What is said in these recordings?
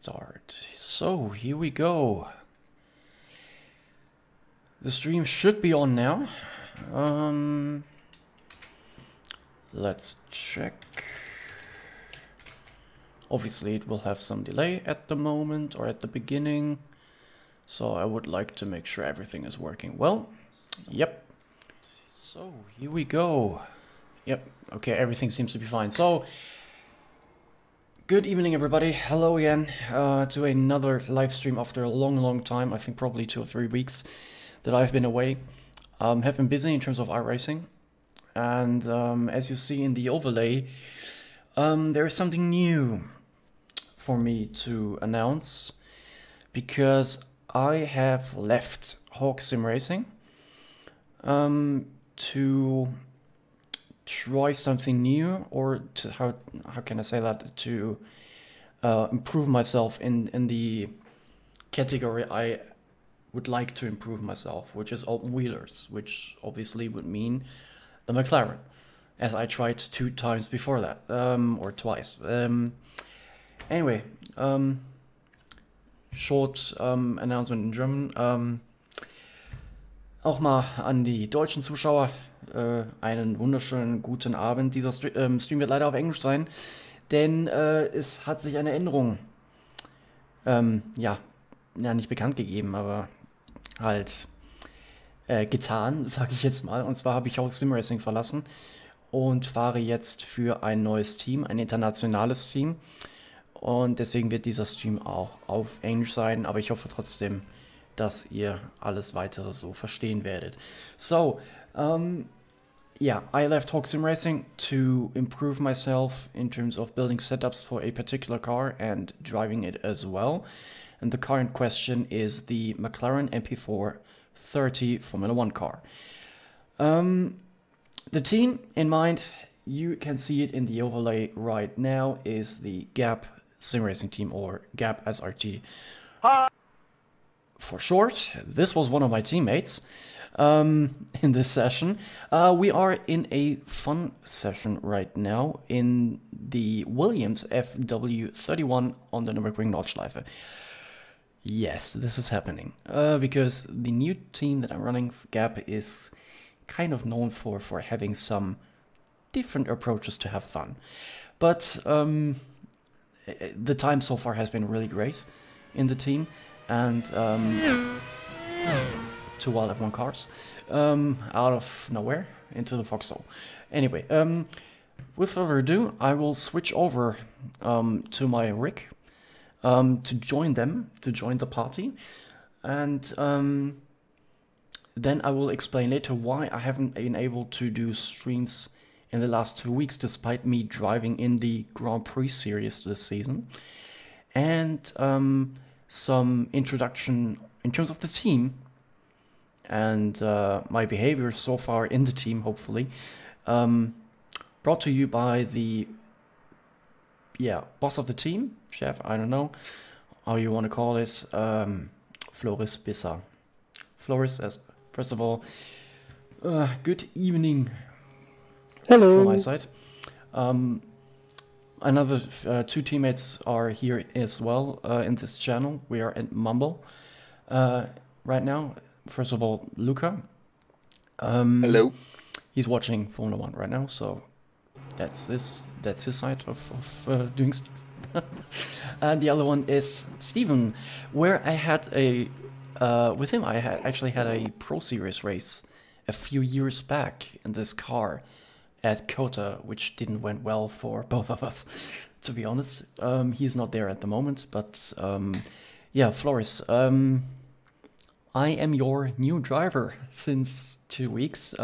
Start. So here we go. The stream should be on now. Let's check. Obviously it will have some delay at the moment or at the beginning. So I would like to make sure everything is working well. Yep. So here we go. Yep. Okay, everything seems to be fine. So good evening, everybody. Hello again to another live stream after a long time. I think probably 2 or 3 weeks that I've been away. Have been busy in terms of iRacing. And as you see in the overlay, there is something new for me to announce, because I have left Hawk Sim Racing to try something new, or to how can I say that, to improve myself in the category I would like to improve myself, which is open wheelers, which obviously would mean the McLaren, as I tried 2 times before that, or twice. Anyway, short announcement in German. Auch mal an die deutschen Zuschauer einen wunderschönen guten Abend. Dieser Stream wird leider auf Englisch sein, denn es hat sich eine Änderung ja, nicht bekannt gegeben, aber halt getan, sage ich jetzt mal. Und zwar habe ich auch Sim Racing verlassen und fahre jetzt für ein neues Team, ein internationales Team. Und deswegen wird dieser Stream auch auf Englisch sein, aber ich hoffe trotzdem, dass ihr alles weitere so verstehen werdet. So, yeah, I left Hawk Sim Racing to improve myself in terms of building setups for a particular car and driving it as well. And the car in question is the McLaren MP4 30 Formula 1 car. The team in mind, you can see it in the overlay right now, is the Gap Sim Racing team, or Gap SRT for short. This was one of my teammates in this session. We are in a fun session right now in the Williams FW31 on the Nürburgring Nordschleife. Yes, this is happening because the new team that I'm running, Gap, is kind of known for having some different approaches to have fun. But the time so far has been really great in the team, and 2 Wild F1 cars out of nowhere into the Foxhole. Anyway, with further ado, I will switch over to my rig to join them, to join the party, and then I will explain later why I haven't been able to do streams in the last 2 weeks, despite me driving in the Grand Prix series this season. And some introduction in terms of the team and my behavior so far in the team, hopefully. Brought to you by the boss of the team, chef, I don't know how you want to call it, Floris Bissa. Floris, as first of all, good evening. Hello. From my side. Another 2 teammates are here as well in this channel. We are at Mumble right now. First of all, Luca. Hello. He's watching Formula 1 right now, so that's his side of doing stuff. And the other one is Steven, where I had with him I actually had a Pro Series race a few years back in this car at Kota, which didn't went well for both of us, to be honest. He's not there at the moment, but yeah, Floris, I am your new driver since 2 weeks.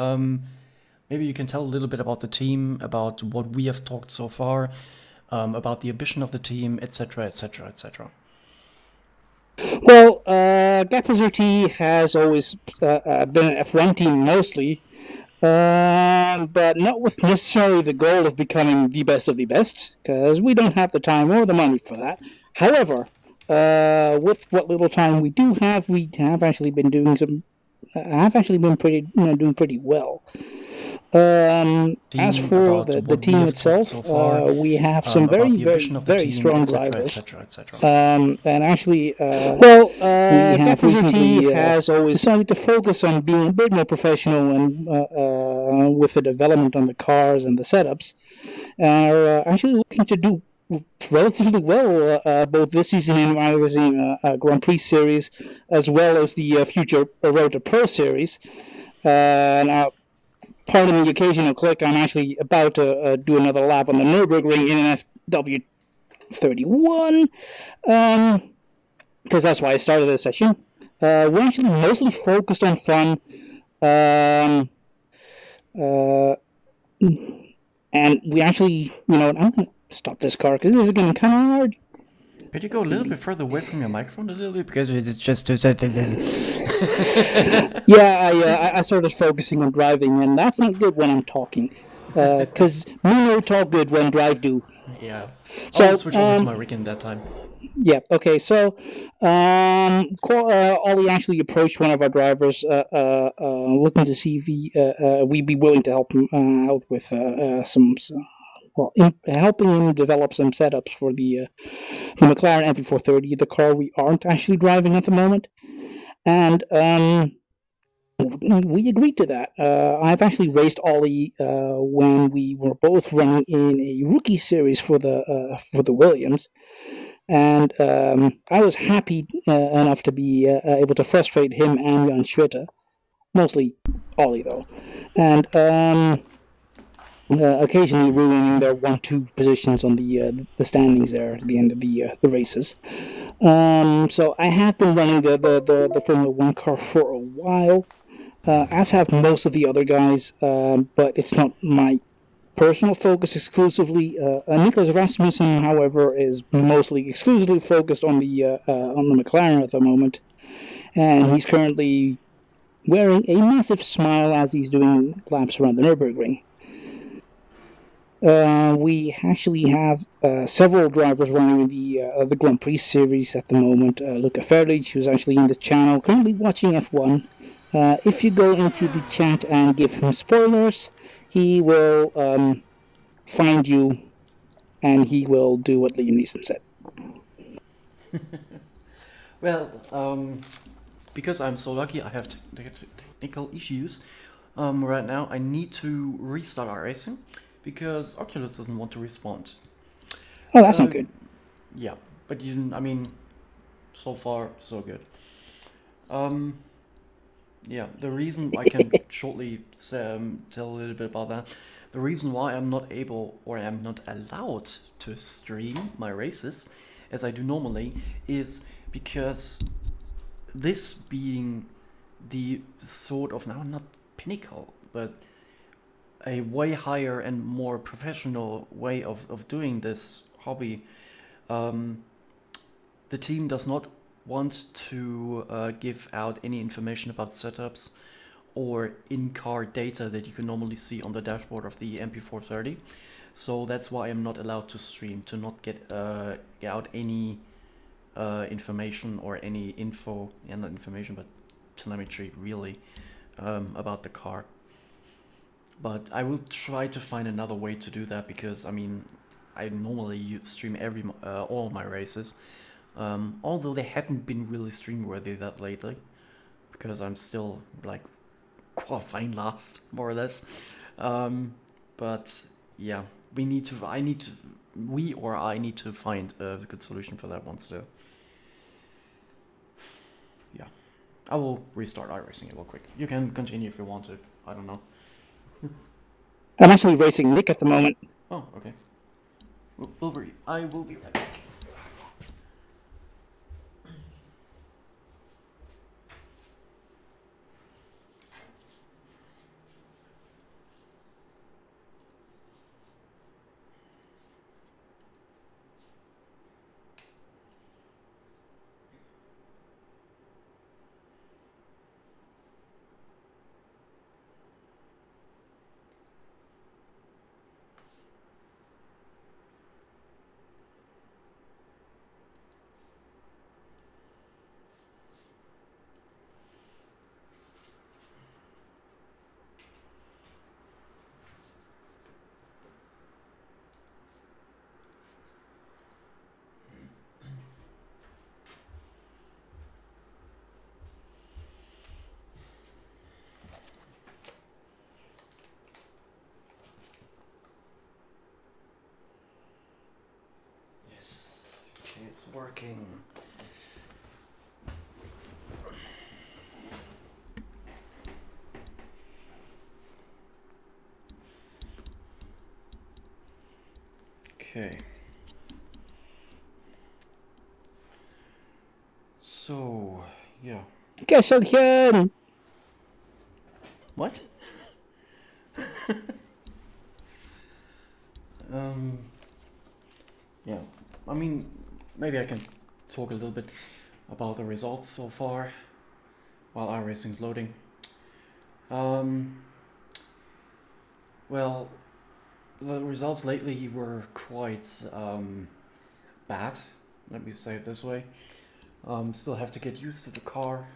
Maybe you can tell a little bit about the team, about what we have talked so far, about the ambition of the team, etc, etc, etc. Well, Gap SRT has always been an F1 team mostly, but not with necessarily the goal of becoming the best of the best, because we don't have the time or the money for that. However, with what little time we do have, we have actually been doing doing pretty well. As Team, for about the what we team have talked itself, so far, we have some about very, the very, ambition of the very team, strong etc., drivers. etc., etc. And actually, Well, we have recently has always decided to focus on being a bit more professional and with the development on the cars and the setups, and are actually looking to do relatively well both this season in iRacing Grand Prix Series as well as the future Road to Pro Series. Now, pardon the occasional click, I'm actually about to do another lap on the Nürburgring in an FW31, because that's why I started this session. We're actually mostly focused on fun, and we actually, I'm going to stop this car because this is getting kind of hard. Could you go a little bit further away from your microphone a little bit, because it's just Yeah, I started focusing on driving, and that's not good when I'm talking. Because me no talk good when drive do. Yeah. So, I'll switch over to my rig in that time. Yeah, okay, so Ollie actually approached one of our drivers looking to see if we'd be willing to help him out with helping him develop some setups for the McLaren MP430, the car we aren't actually driving at the moment. And we agreed to that. I've actually raced Ollie when we were both running in a rookie series for the Williams, and I was happy enough to be able to frustrate him and Jan Schwitter, mostly Ollie though, and occasionally ruining their 1-2 positions on the standings there at the end of the races. So I have been running the Formula One car for a while, as have most of the other guys, but it's not my personal focus exclusively. Nicholas Rasmussen, however, is mostly exclusively focused on the McLaren at the moment, and he's currently wearing a massive smile as he's doing laps around the Nürburgring. We actually have several drivers running the Grand Prix series at the moment. Luca Ferlich, who's actually in the channel, currently watching F1. If you go into the chat and give him spoilers, he will find you, and he will do what Liam Neeson said. Well, because I'm so lucky, I have technical issues right now. I need to restart iRacing because Oculus doesn't want to respond. Oh, that's not good. Yeah, but so far so good. Yeah, the reason I can shortly tell a little bit about that. The reason why I'm not able, or I'm not allowed to stream my races as I do normally, is because this being the sort of, now not pinnacle, but a way higher and more professional way of doing this hobby, the team does not want to give out any information about setups or in-car data that you can normally see on the dashboard of the MP430. So that's why I'm not allowed to stream, to not get out any information or any info, not information, but telemetry really, about the car. But I will try to find another way to do that, because I normally stream all my races, although they haven't been really stream worthy that lately, because I'm still like qualifying last, more or less. But yeah, I need to find a good solution for that one still. Yeah, I will restart iRacing real quick. You can continue if you want to. I don't know. I'm actually racing Nick at the moment. Oh, okay. I will be right back. it's working. Okay. So, yeah. Gasolchen! What? Yeah, I mean, maybe I can talk a little bit about the results so far while iRacing's loading. Well, the results lately were quite bad, let me say it this way. Still have to get used to the car,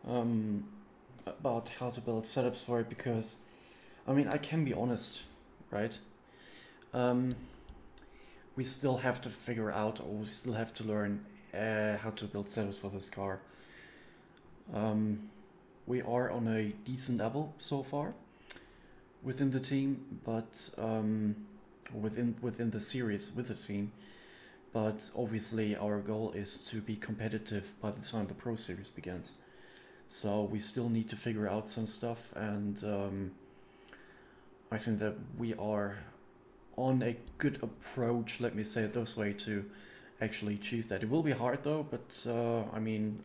about how to build setups for it, because, I mean, I can be honest, right? We still have to figure out, or we still have to learn how to build setups for this car. We are on a decent level so far within the team, but within the series with the team. But obviously our goal is to be competitive by the time the Pro Series begins. So we still need to figure out some stuff, and I think that we are on a good approach, let me say it this way, to actually achieve that. It will be hard though, but I mean,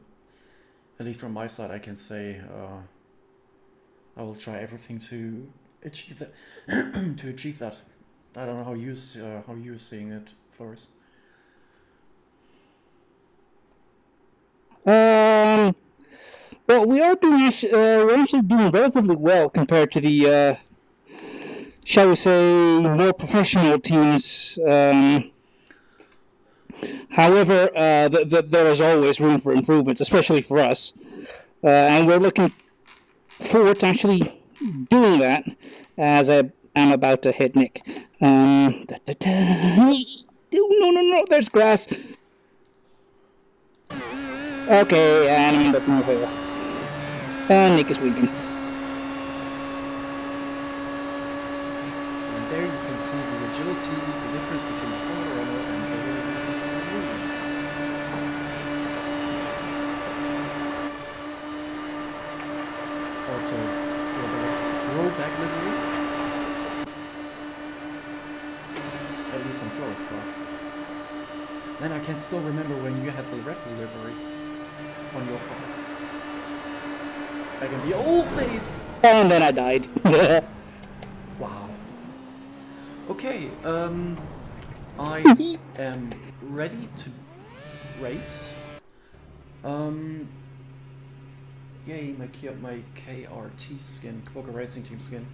at least from my side I can say I will try everything to achieve that. To achieve that. I don't know how you're seeing it, Flores. Well, we are doing. We're actually doing relatively well compared to the, shall we say, more professional teams. However, there is always room for improvements, especially for us, and we're looking forward to actually doing that. As I'm about to hit Nick. No, there's grass. Okay, and I'm looking over here. And Nick is weaving. And there you can see the agility, the difference between the front runner and the wheels. Also, for the throwback livery, at least on Flores' car. Then I can still remember when you had the red livery on your car. Back in the old days! And then I died. Wow. Okay, I am ready to race. Yay, my KRT skin, Quokka Racing Team skin.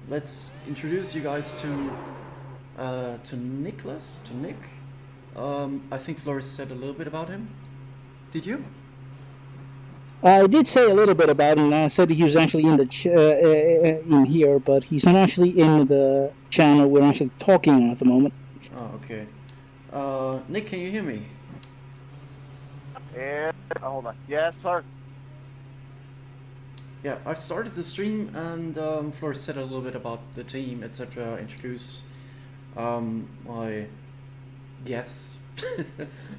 Let's introduce you guys to Nick. I think Flores said a little bit about him. Did you? I did say a little bit about him. I said he was actually in the in here, but he's not actually in the channel we're actually talking on at the moment. Oh, okay. Nick, can you hear me? Yeah, hold on. Yes, sir. Yeah, I've started the stream, and Flores said a little bit about the team, etc. Introduce my guests,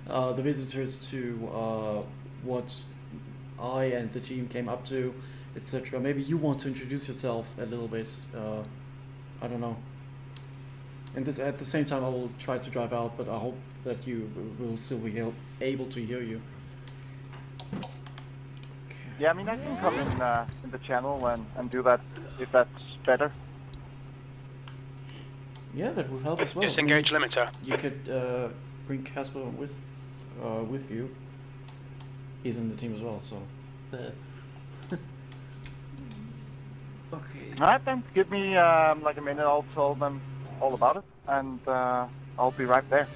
the visitors, to what I and the team came up to, etc. Maybe you want to introduce yourself a little bit. I don't know. And this, at the same time, I will try to drive out, but I hope that you will still be able to hear you. Yeah, I mean, I can come in the channel and do that if that's better. Yeah, that would help as well. Disengage limiter. You could bring Casper with you. He's in the team as well, so. Okay. Alright then, give me like a minute, I'll tell them all about it, and I'll be right there.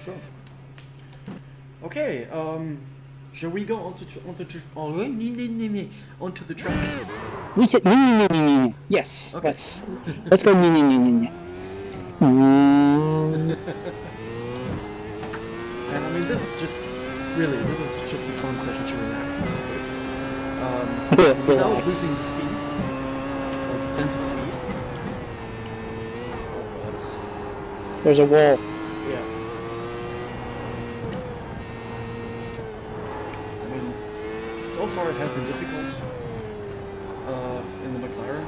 Sure. Okay, shall we go onto the track? We should. Yes. Okay. Let's go. And I mean, this is just a fun session to relax a little bit. Without losing the speed, or the sense of speed. There's a wall. Yeah. I mean, so far it has been difficult in the McLaren,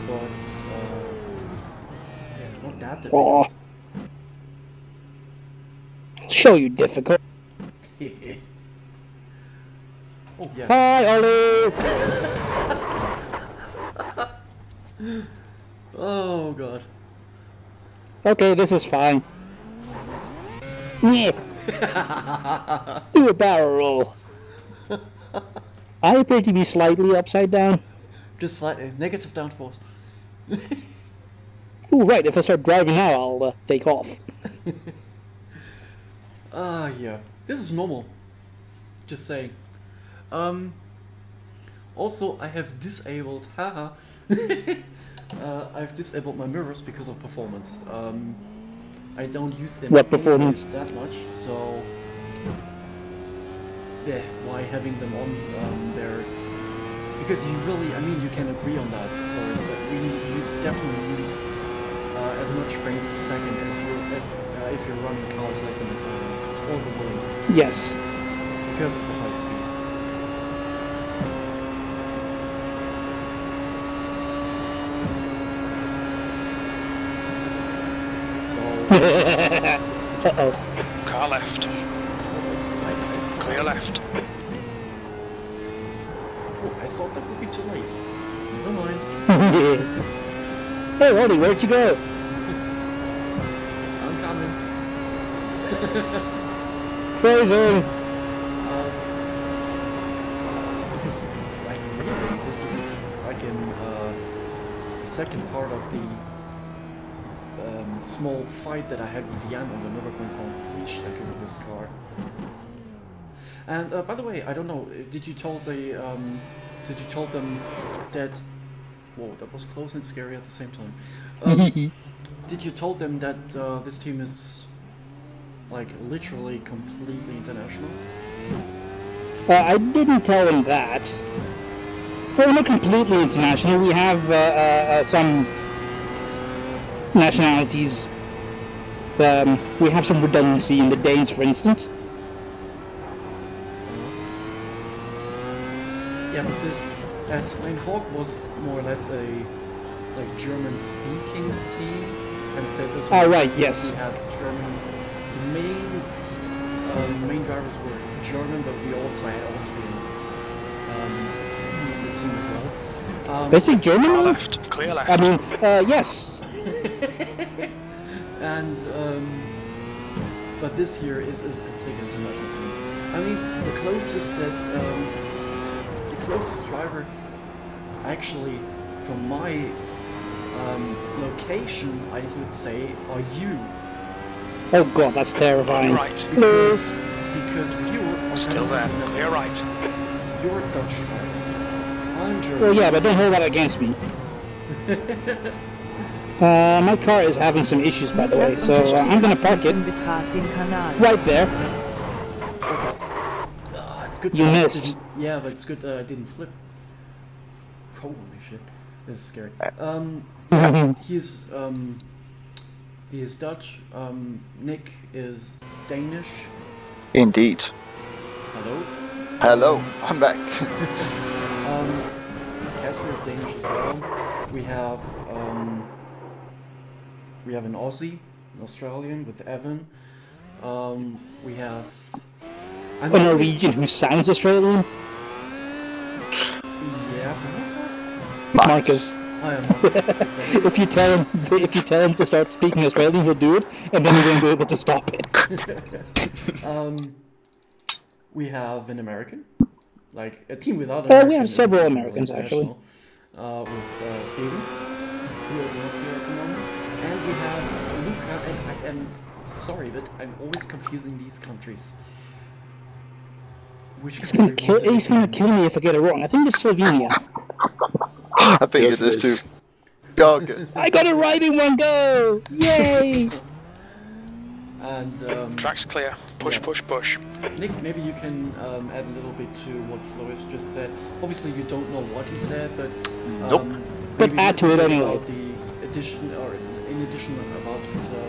but yeah, not that difficult. Oh. Show you difficult. Oh yeah. Hi, Ollie! Oh god. Okay, this is fine. Yeah. Do a barrel roll. I appear to be slightly upside down. Just slightly. Negative downforce. Ooh, right, if I start driving now, I'll take off. Yeah. This is normal. Just saying. Also, I have disabled, haha. I've disabled my mirrors because of performance. I don't use them What performance? that much, so yeah, why having them on there? Because you really, I mean, you can agree on that, Forrest, but you definitely need as much frames per second as if you're running cars like the McLaren or the Williams. Yes. Because of the high speed. Uh-oh. Car left. Clear left. Oh, I thought that would be too late. Never mind. Hey, Ollie, where'd you go? I'm coming. Frozen! This is like really, this is like in the second part of the small fight that I had with Jan on the Nürburgring Grand Prix with this car. And by the way, I don't know, did you tell them that? Whoa, that was close and scary at the same time. Did you tell them that this team is like literally completely international? I didn't tell them that. Well, not completely international. We have some nationalities. We have some redundancy in the Danes, for instance. Yeah, but this, as Hawk was more or less a like German-speaking team, and so this. Oh right, yes. We had German. The main drivers were German, but we also had Austrians in the team as well. They speak German? Car left. Clear left. I mean, yes. And but this year is a completely international team. I mean, the closest driver, actually, from my location, I would say, are you. Oh god, that's terrifying. Right. Because you're Still there. Clear right. You're Dutch driver. I'm German. Well, yeah, but don't hold that against me. My car is having some issues, by the way, so I'm gonna park it right there. It's good. You missed. Yeah, but it's good that I didn't flip. Holy shit, this is scary. He is Dutch. Nick is Danish. Indeed. Hello. Hello, I'm back. Casper is Danish as well. We have an Aussie, an Australian with Evan. We have A Norwegian who sounds Australian? Yeah, who was that? Marcus. I am Marcus. Exactly. If you tell him to start speaking Australian, he'll do it, and then he won't be able to stop it. We have an American, like a team without an American. We have several is Americans actually. With Steven, who is not here at the moment, and we have Luca. And I am sorry, but I'm always confusing these countries. He's gonna kill me if I get it wrong. I think it's Slovenia. I think it is too. Oh, good. I got it right in one go! Yay! And Track's clear. Push, yeah. push. Nick, maybe you can add a little bit to what Floris just said. Obviously, you don't know what he said, but Nope. But add to it anyway. About the addition or in addition about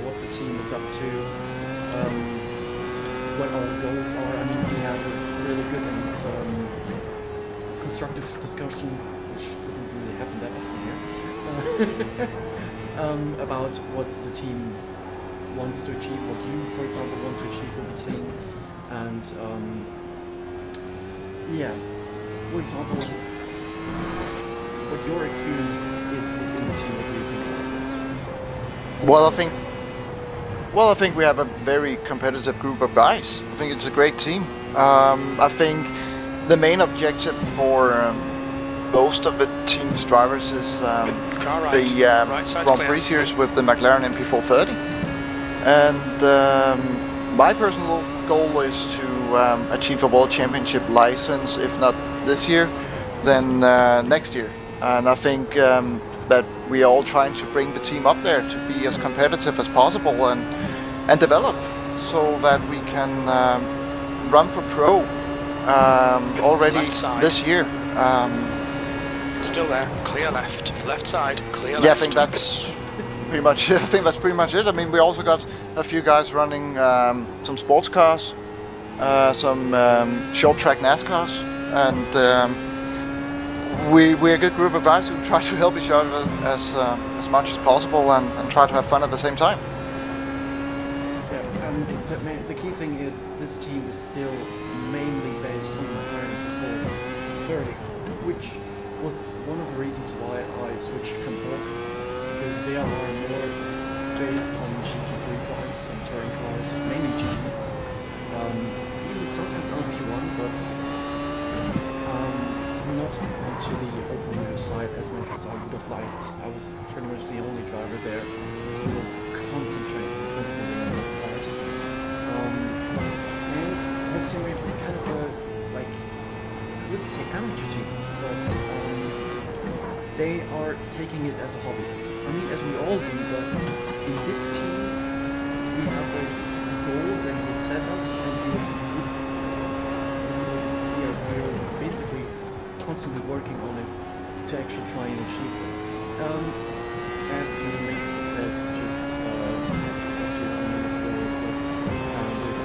what the team is up to, what our goals are. I mean, we have a really good and constructive discussion, which doesn't really happen that often here, about what the team wants to achieve, what you, for example, want to achieve with the team, and yeah, for example, what your experience is within the team. What do you think about this? Well, I think we have a very competitive group of guys. I think it's a great team. I think the main objective for most of the team's drivers is the Grand Prix series with the McLaren MP430. And my personal goal is to achieve a World Championship license, if not this year, then next year. And I think that we are all trying to bring the team up there to be as competitive as possible and develop so that we can run for pro already this year. Still there, clear left side, clear left. Yeah, I think that's pretty much. I think that's pretty much it. I mean, we also got a few guys running some sports cars, some short track NASCARs, and we're a good group of guys who try to help each other as much as possible and try to have fun at the same time. Yeah, and the key thing is this team is still mainly based on McLaren MP430, which was one of the reasons why I switched from Hawk, because they are more based on GT3 cars and touring cars, mainly GTs, even sometimes LP1, but not onto the open wheel side as much as I would have liked. I was pretty much the only driver there who was constantly on this part. And Hawk Simulator is kind of a, like, I wouldn't say amateur team, but they are taking it as a hobby. I mean, as we all do, but in this team, we have a goal that will set us, and we're basically constantly working on it to actually try and achieve this. As you said, just a few minutes ago or so, with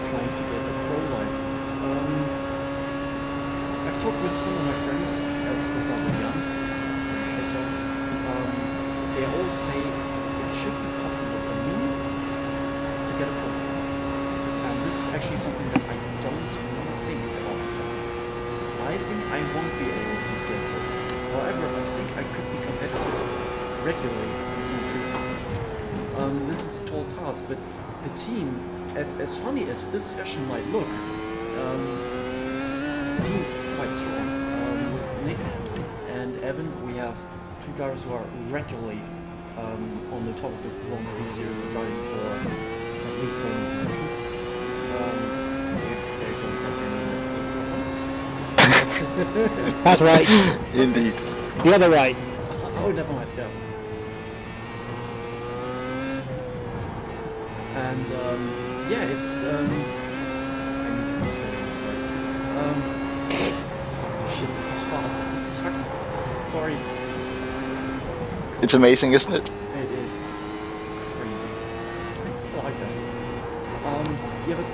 trying to get a pro license. I've talked with some of my friends, as for example Jan, they all say it should be possible for me to get a pro license. And this is actually something that I don't think about myself. I think I won't be able to get this. However, I think I could be competitive regularly in pre-series. This is a tall task, but the team, as funny as this session might look, the team is quite strong. With Nick and Evan, we have two drivers who are regularly on the top of the Grand Prix series, driving for at least 1 positions. If they don't have any problems. That's right. Indeed. The other right. Oh, never mind, yeah. And yeah, it's I need to concentrate this way. Shit, this is fast. This is fucking fast. Sorry. It's amazing, isn't it? It is crazy. I like that. Yeah, but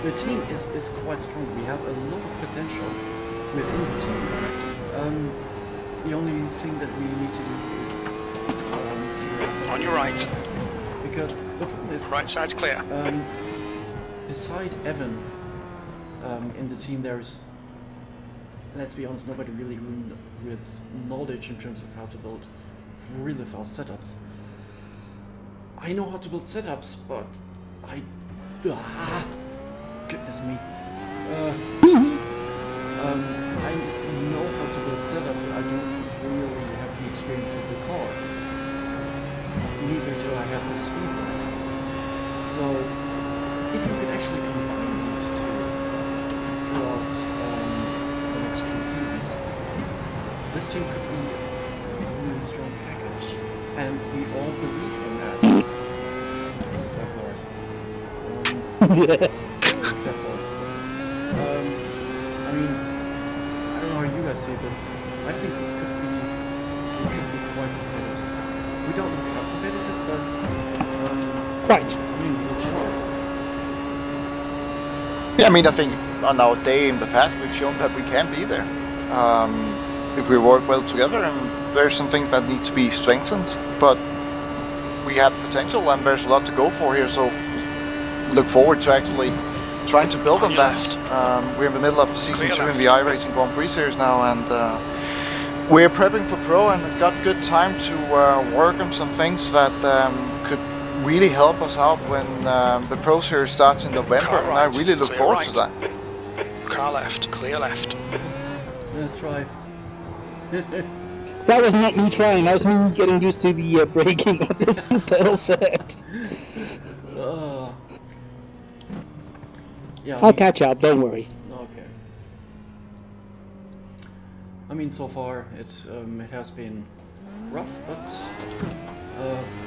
the team is quite strong. We have a lot of potential within the team. The only thing that we need to do is figure out On your right. Because the problem is Right side's clear. beside Evan in the team, there's, let's be honest, nobody really with knowledge in terms of how to build really fast setups. I know how to build setups, but goodness me. I know how to build setups, but I don't really have the experience with the car. Neither do I have the speed limit. So, if you could actually combine these two throughout the next few seasons, this team could be a really strong package, and we all believe in that. Except Forrest. Except Forrest. I mean, I don't know how you guys see it, but I think this could be quite competitive. We don't know how competitive, but Right. I mean, we'll try. Yeah, I mean, I think on our day in the past, we've shown that we can be there. If we work well together, and there's some things that need to be strengthened, but we have potential and there's a lot to go for here, so look forward to actually trying to build on that. We're in the middle of season 2 in the iRacing Grand Prix series now, and we're prepping for Pro and got good time to work on some things that could really help us out when the Pro series starts in November, and I really look forward to that. Car left, clear left. Let's try. That was not me trying, that was me getting used to the braking of this new pedal set. Yeah, I'll catch up, don't worry. Okay. I mean, so far it has been rough, but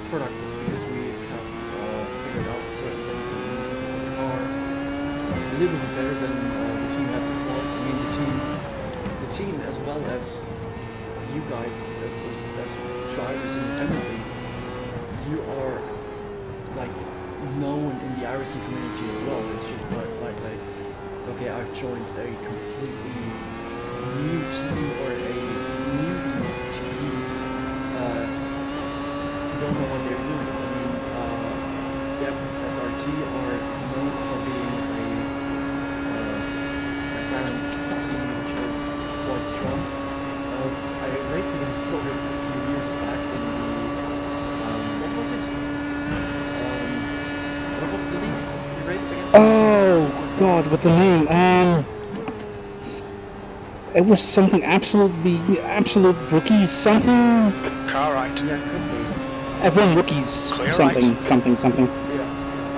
productive, because we have figured out certain things in the car a little bit better than the team had before. I mean, the team as well as you guys, as drivers independently, you are like known in the iRacing community as well. It's just like okay, I've joined a completely new team or a newbie team. Don't know what they're doing. I mean, Deb SRT are known for being a McLaren team which is quite strong. I raced against Flores a few years back in the what was it? What was the league we raced against? Oh god, what the name? It was something absolute rookies something. Car right. Yeah, could be. F1 rookies Clear something, right. something. Yeah.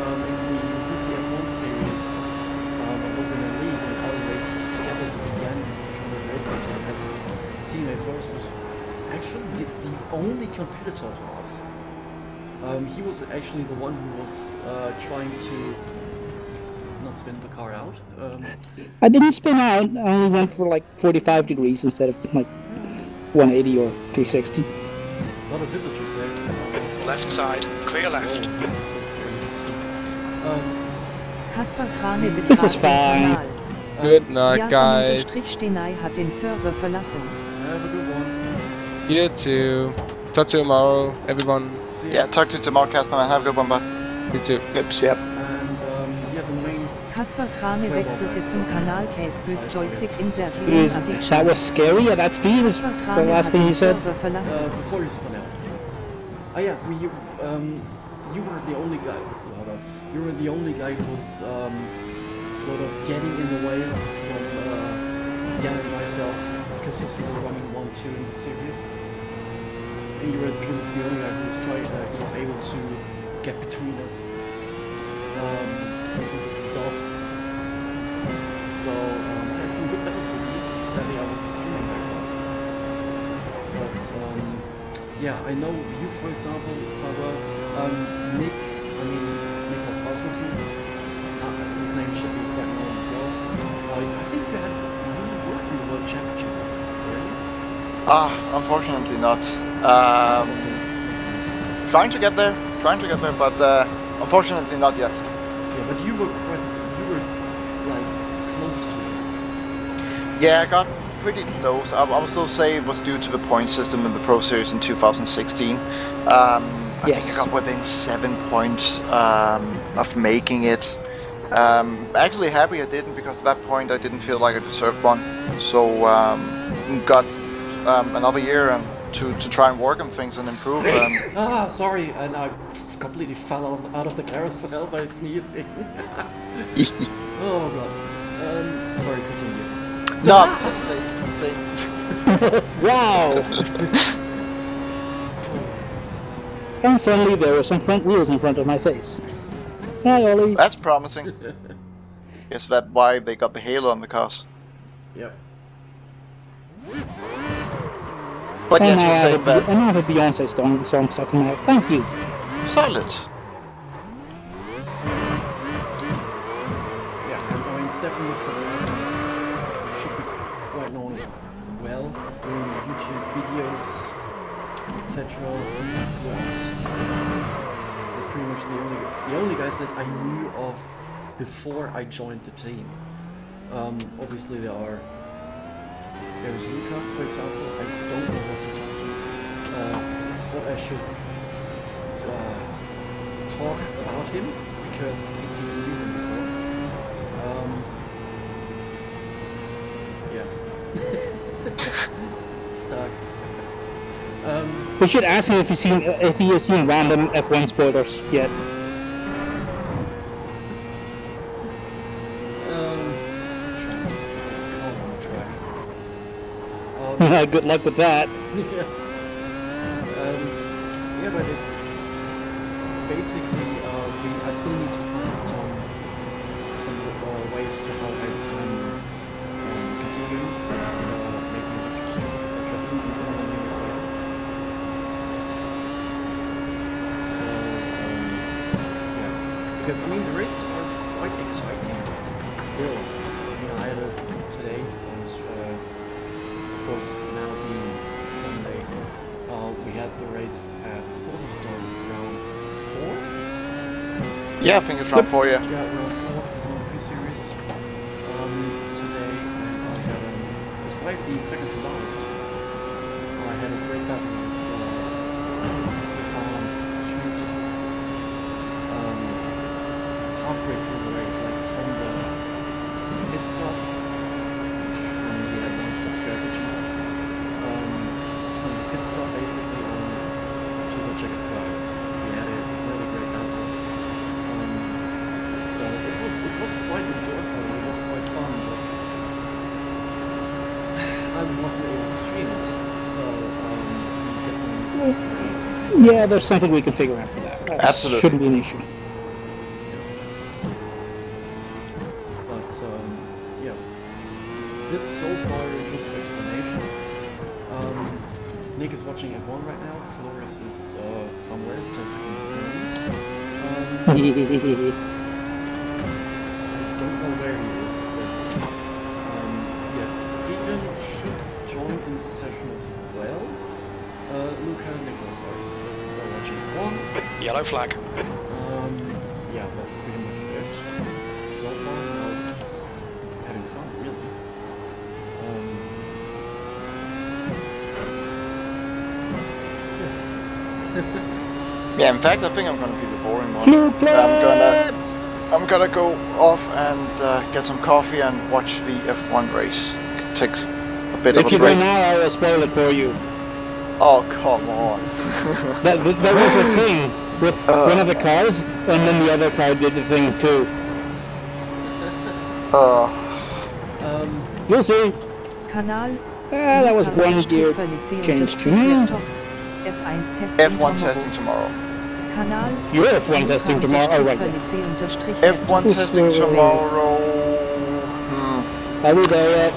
In the Rookie F1 series, it was in a league when I raced together with Jan from the racing team as his teammate. Flores was actually the only competitor to us. He was actually the one who was trying to not spin the car out. I didn't spin out, I only went for like 45 degrees instead of like 180 or 360. A lot of visitors there. Left side, clear left. Oh, this is so scary to speak. Kasper Trane betrat This is den fine. Kanal. Good night, guys. Jason-Stenay hat den Server verlassen. Have a good one. You too. Talk to you tomorrow, everyone. See ya. Yeah, talk to you tomorrow, Casper, man. Have a good one, bud. You too. Yep. And yeah, the main. Kasper Trane wechselte zum Kanal Case Bös Joystick Insertion Addiction. That was scary at that speed, is Kasper the Trane last hat thing den you said. Server verlassen. Before you spun out. Oh yeah, you were the only guy. You were the only guy who was sort of getting in the way from Jan and myself consistently running 1-2 in the series. And you were pretty much the only guy who was able to get between us in terms of results. So I had some good battles with you. Sadly, I wasn't streaming back then. But yeah, I know you, for example, Pablo, Nicholas Rasmussen. His name should be quite known as well. I think you were in the World Championship once, right? Unfortunately not. Trying to get there, but unfortunately not yet. Yeah, but you were like close to it. Yeah, I got pretty close. I would still say it was due to the point system in the Pro Series in 2016. I think I got within 7 points of making it. Actually happy I didn't, because at that point I didn't feel like I deserved one. So got another year to try and work on things and improve. Sorry, and I completely fell out of the carousel by sneezing. Oh god. Sorry, continue. No, just say. Wow! And suddenly there were some front wheels in front of my face. Hi, Ollie. That's promising. Guess that's why they got the halo on the cars. Yep. But And yes, now you say that. I have a Beyonce song stuck in my head. Thank you. Solid. Yeah, and I mean, Stefan looks like should be quite known as well, doing YouTube videos, etc. He was pretty much the only guys that I knew of before I joined the team. Obviously there's Luca, for example. I don't know what to talk to. What I should talk about him, because I didn't knew him before. Yeah. Stuck. We should ask him if he has seen random F1 spoilers yet. Good luck with that. Yeah. Yeah, but it's basically I still need to find some ways to how I can continue making YouTube streams, etc. in the new area. So yeah, because I mean the races are quite exciting still. I mean I had a today on of course now being Sunday. We had the race at Silverstone round 4. Yeah, I think it's round 4, yeah. Yeah, round 4 on the P-Series today, and I had despite being second to last, I had a great battle with Stefan Schmidt halfway through the race, like from the pit stop, which we had non-stop strategies, from the pit stop basically on to the checkered flag. We had a really great battle. So it was quite enjoyable, it was quite fun, but I wasn't able to stream it, so definitely need to create something. Yeah, there's something we can figure out for that. That Absolutely. shouldn't be an issue. But yeah, this so far in terms of explanation. Nick is watching F1 right now. Flores is somewhere 10 seconds in front of me. I don't know where he is, but yeah, Steven should join in the session as well. Luca and Nicholas are watching F1. Yellow flag. Yeah, that's pretty much it. So far, now it's just having fun, really. Yeah, in fact, I think I'm gonna be the boring one. I'm gonna go off and get some coffee and watch the F1 race. It takes a bit of If a you go break. now, I will spoil it for you. Oh, come on. That was a thing with one of the cars, and then the other car did the thing too. You'll see. Kanal. That was one gear change to me. F1 testing F1 testing tomorrow. Kanal. You're F1 testing tomorrow. Oh, right. F1 testing tomorrow. Are we there yet?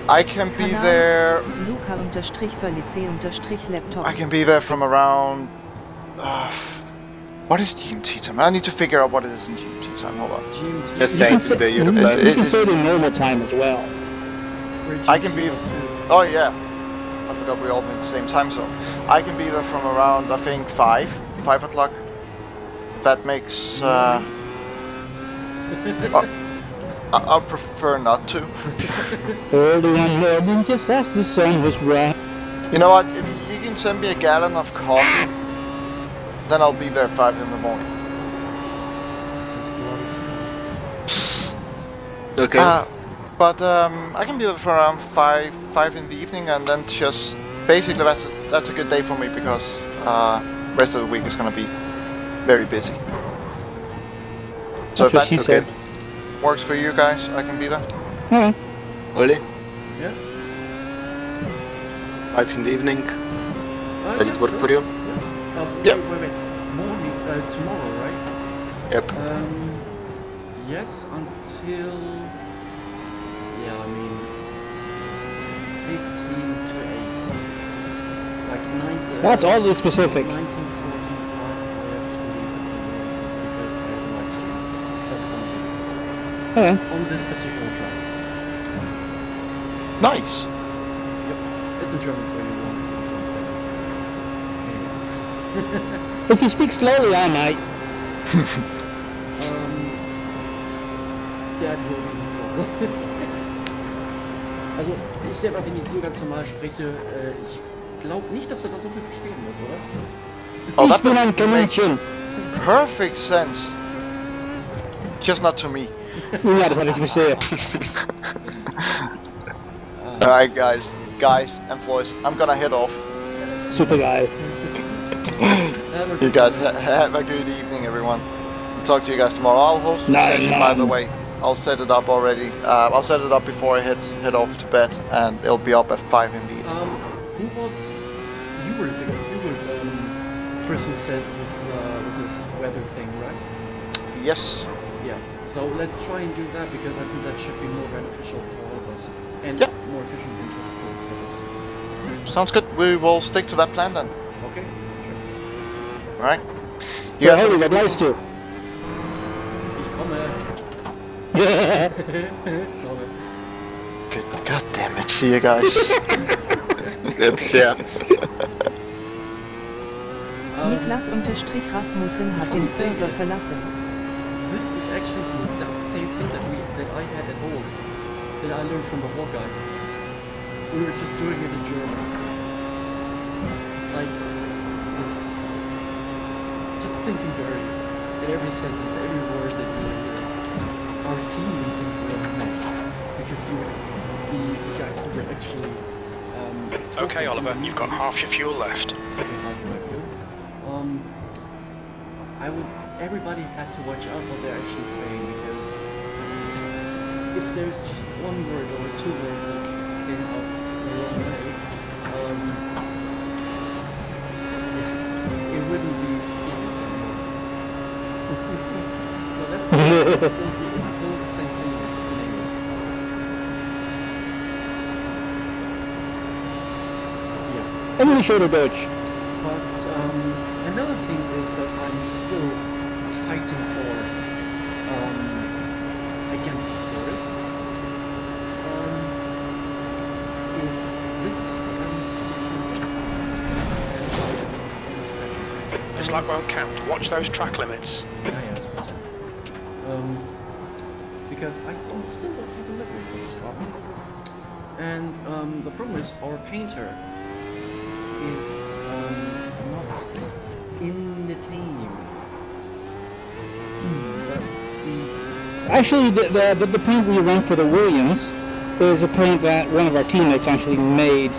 I can be there. Luca_Felice_Laptop. I can be there from around. What is GMT time? I need to figure out what it is in GMT time. Hold on. GMT. Just say it in the Europe You time. can say the normal time as well. I can be. Oh yeah. I forgot we all been in the same time zone. I can be there from around, I think, 5 o'clock. That makes. I'll prefer not to. Early one morning, just as the sun was right. You know what? If you can send me a gallon of coffee, then I'll be there at 5 in the morning. This is bloody fast. Okay. But I can be there for around 5 in the evening, and then just basically that's a good day for me because rest of the week is gonna be very busy. So if That's what she that said. works for you guys, I can be there. Alright. Really? Yeah. 5 in the evening. Does Yeah, it work sure. for you? Yeah. Yep. Wait. Morning, tomorrow, right? Yep. Yes, until. Yeah, I mean. 15 to 8. Like 9. That's oddly specific. 19:45. I have to leave at the latest because I have a live stream. That's content. Okay. On this particular track. Nice. Yep. It's in German, so you won't understand it. So, anyway. If you speak slowly, I might. Ja, also, ich denke mal, wenn ich so ganz normal spreche, ich glaube nicht, dass er da so viel verstehen muss, oder? Oh, Ich that bin ein makes Kaninchen. perfect sense. Just not to me. Ja, das hatte ich verstehe. Alright, guys and Floyd, I'm gonna head off. Super geil. You guys have a good evening, everyone. Talk to you guys tomorrow. I'll host the Night, session, by the night. way. I'll set it up already. I'll set it up before I head off to bed, and it'll be up at 5 indeed. Who was... You were the person who said with this weather thing, right? Yes. Yeah. So let's try and do that, because I think that should be more beneficial for all of us. And Yeah. more efficient in terms of building setups. Sounds good. We will stick to that plan then. Okay? Sure. Alright. Ja, hey, wer bleibst du? Ich komme. Komme. Good. God damn it. See you guys. Oops, yeah. Niklas-Rasmussen hat den Server verlassen. This is actually the exact same thing that I had at home, that I learned from the War guys. We were just doing it in German. Like this, just thinking dirty in every sentence, every word that we would hear. Our team thinks we're a mess because you would be the guys who were actually. Okay, Oliver, you've got half your fuel left. Everybody had to watch out what they're actually saying, because if there's just one word or two words that came out the wrong way, yeah, it wouldn't be serious anymore. So that's it's still the same thing, just in English. Yeah. English oder Deutsch? But another thing is that I'm still fighting for against Flores is this This lap won't count. Watch those track limits. yes, better. Because I still don't have a livery for this car, and the problem is our painter is not in the titanium. Actually, the paint we run for the Williams is a paint that one of our teammates actually made.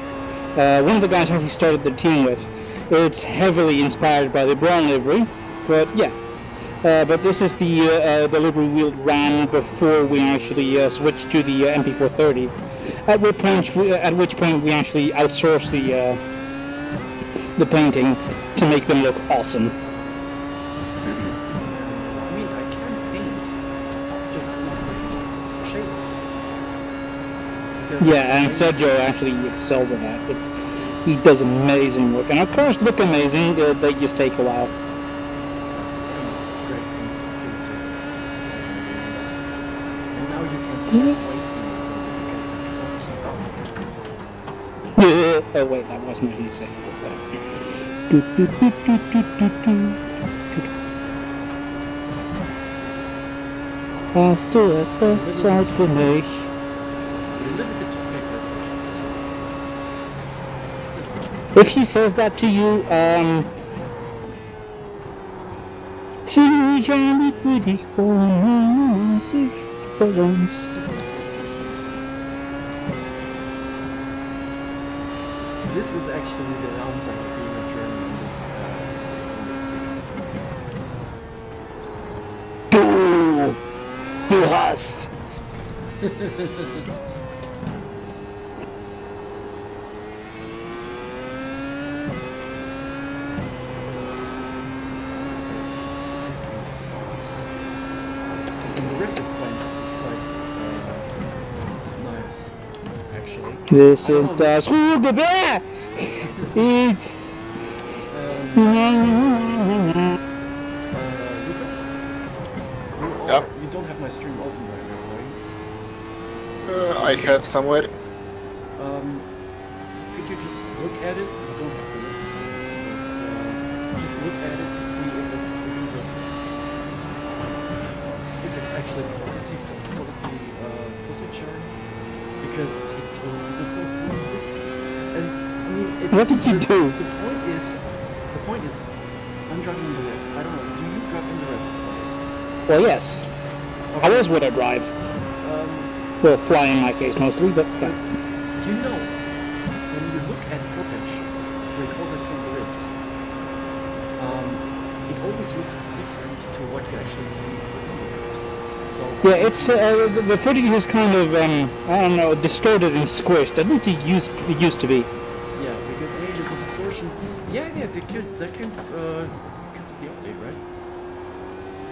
One of the guys actually started the team with. It's heavily inspired by the brown livery, but yeah. But this is the livery we ran before we actually switched to the MP430. At which point we actually outsourced the painting to make them look awesome. Yeah, and Sergio actually excels at that. He does amazing work, and our cars look amazing. They just take a while. And now you can stop waiting because I can't keep up. Oh wait, that wasn't what he said. Hast du etwas Zeit für mich? If he says that to you, zieh ich ein Lied für dich vor, sich bei uns. This is actually the downside of being a German in this team. Du hast. This is das Ruhrgebiet! It's... Yeah. You don't have my stream open right now, right? I have somewhere. Could you just look at it? You don't have to listen to it. But, just look at it to see if it's a use of What did you do? The point is, I'm driving in the rift. I don't know. Do you drive in the rift for this? Well, yes. Okay. Always would I drive. Well, fly in my case mostly, but yeah. You know, when you look at footage recorded from the rift, it always looks different to what you actually see within the rift. So Yeah, it's the footage is kind of I don't know, distorted and squished. At least it used to be. yeah, because I mean the distortion. Yeah, that came because of the update, right?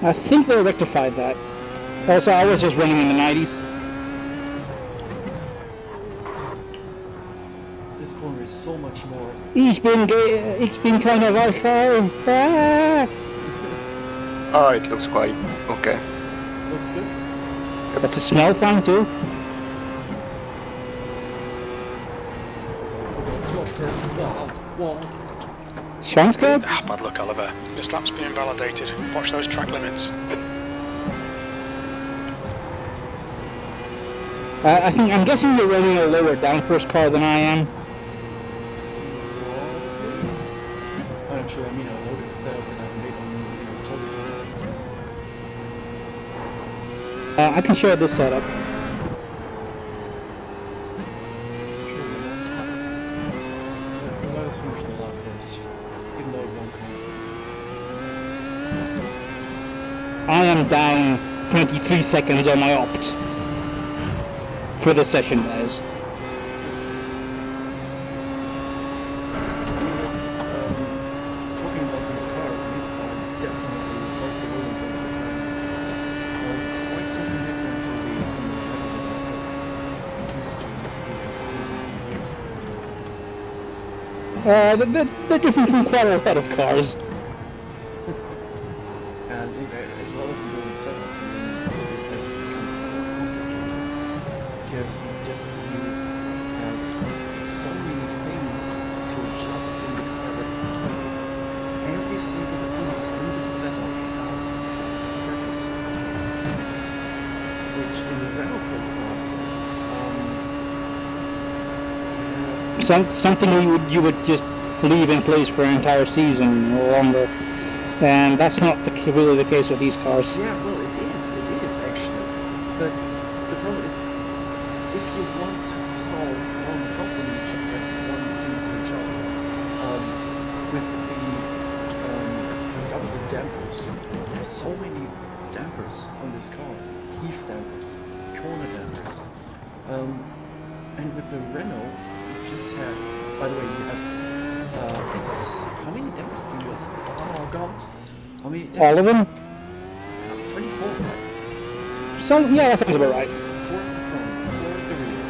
I think they rectified that. Also, I was just running in the 90s. This corner is so much more. Ich bin keine Wi-Fi. Ah! Oh, it looks quite okay. Looks good. Does it smell fine too? Wow. Sounds good. Ah, bad luck, Oliver. This lap's been invalidated. Watch those track limits. I'm guessing you're running a lower downforce car than I am. I'm not sure. I mean, I loaded the setup that I've made on, Total 2016. I can share this setup. Let us finish the lap first, even though it won't come. I am down 23 seconds on my opt. For the session, guys. I mean, it's, talking about these cars, these are definitely both the Williams and the quite something different to the from the level that I've used to in the previous seasons and years. They're different from quite a lot of cars. And as well as building setups, I mean, this has become so complicated because you definitely have so many things to adjust in the car. Every single piece in the setup has a purpose. Which in the Renault, for example, Something you would just leave in place for an entire season or longer, and that's not really the case with these cars. yeah, well, it is actually. But the problem is, if you want to solve one problem, you just have one thing to adjust. With the, for example, the dampers. There are so many dampers on this car. Heave dampers, corner dampers. And with the Renault, you just have, by the way, you have, how many dampers do you have? Oh god. How many dampers? All of them? 24, right? Yeah, that sounds about right. 4 at the front, 4 at the rear,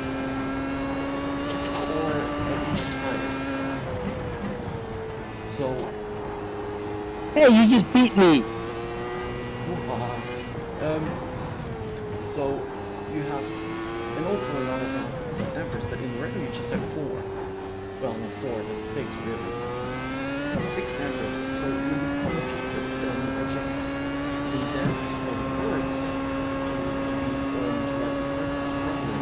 4 at each tire. So, Hey, you just beat me! so you have an awful lot of dampers, but in the Renault you just have 4. Well, not 4, but 6 really. 6 dampers. So you would just the dampers for the curbs to be to like properly.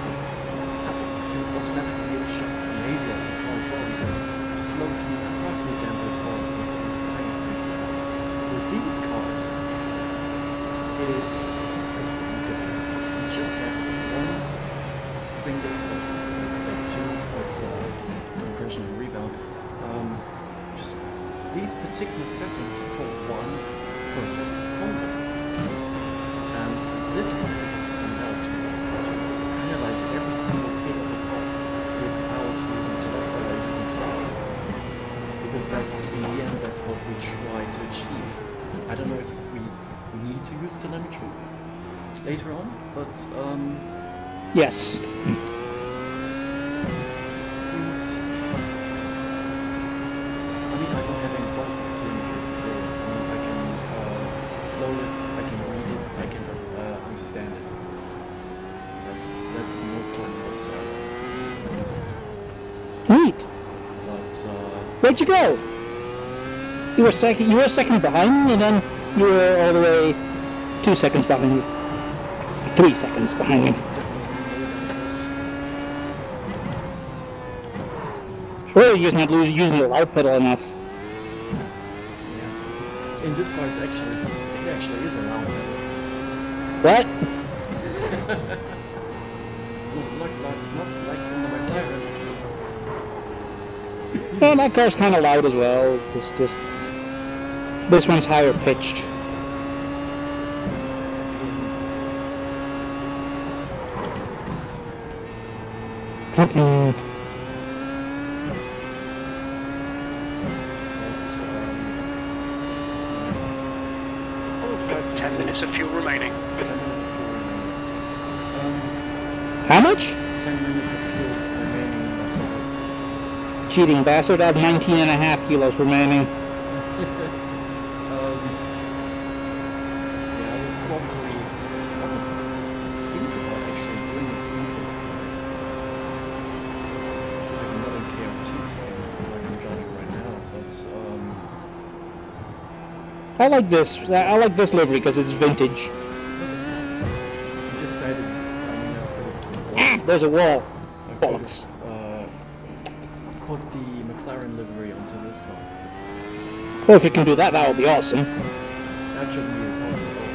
You automatically adjust the behavior of the car as well, because slow speed and high speed dampers are basically the same in this car. With these cars, it is completely different. You just have one single, let's say 2 with compression and rebound. Just these particular settings for one purpose only. And this is difficult to find out to analyze every single bit of the car without using telemetry. Because that's, in the end, that's what we try to achieve. I don't know if we need to use telemetry later on, but Yes. we will see. I mean, I don't have any problem with telemetry. I mean, I can load it, I can read it, I can understand it. That's no problem whatsoever. Neat. But Where'd you go? You were second behind me, and then you were all the way 2 seconds behind me. 3 seconds behind me. Surely you're not using the loud pedal enough. Yeah. In this car, it actually is a loud pedal. What? Not like in the McLaren. Well, that car's kind of loud as well. This one's higher pitched. But, 10 minutes of fuel remaining. 10 minutes of fuel remaining. How much? 10 minutes of fuel remaining. That's all. Cheating bastard. I have 19.5 kilos remaining. Yeah, I would probably think about actually doing a scene for this one. Like another KRT scene, like I'm driving right now, but I like this. I like this livery because it's vintage. I just said it. I mean, I could have. There's a wall. I could Bollocks. have put the McLaren livery onto this car. Well, if you can do that, that would be awesome. That shouldn't be a problem at all.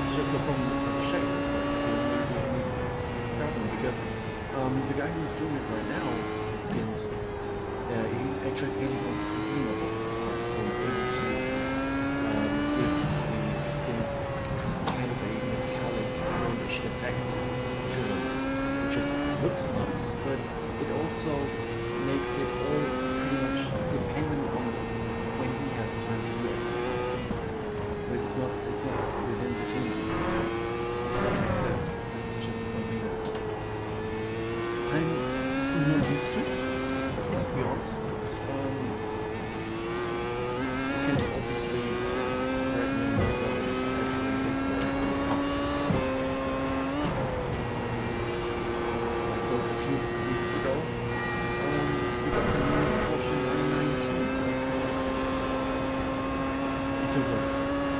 It's just a problem with the shapers. That's the only problem because the guy who's doing it right now, the skins, he's actually painting on 3D of the car, so he's able to give the skins some kind of a metallic greenish effect to them, which looks nice, but it also makes it all pretty much dependent on when he has time to do it. But it's not within the team. If that makes sense. It's just something that I'm not used to. Let's be honest. But, you can obviously correct me if that actually is what like for a few weeks ago, we got the new Porsche 997 in terms of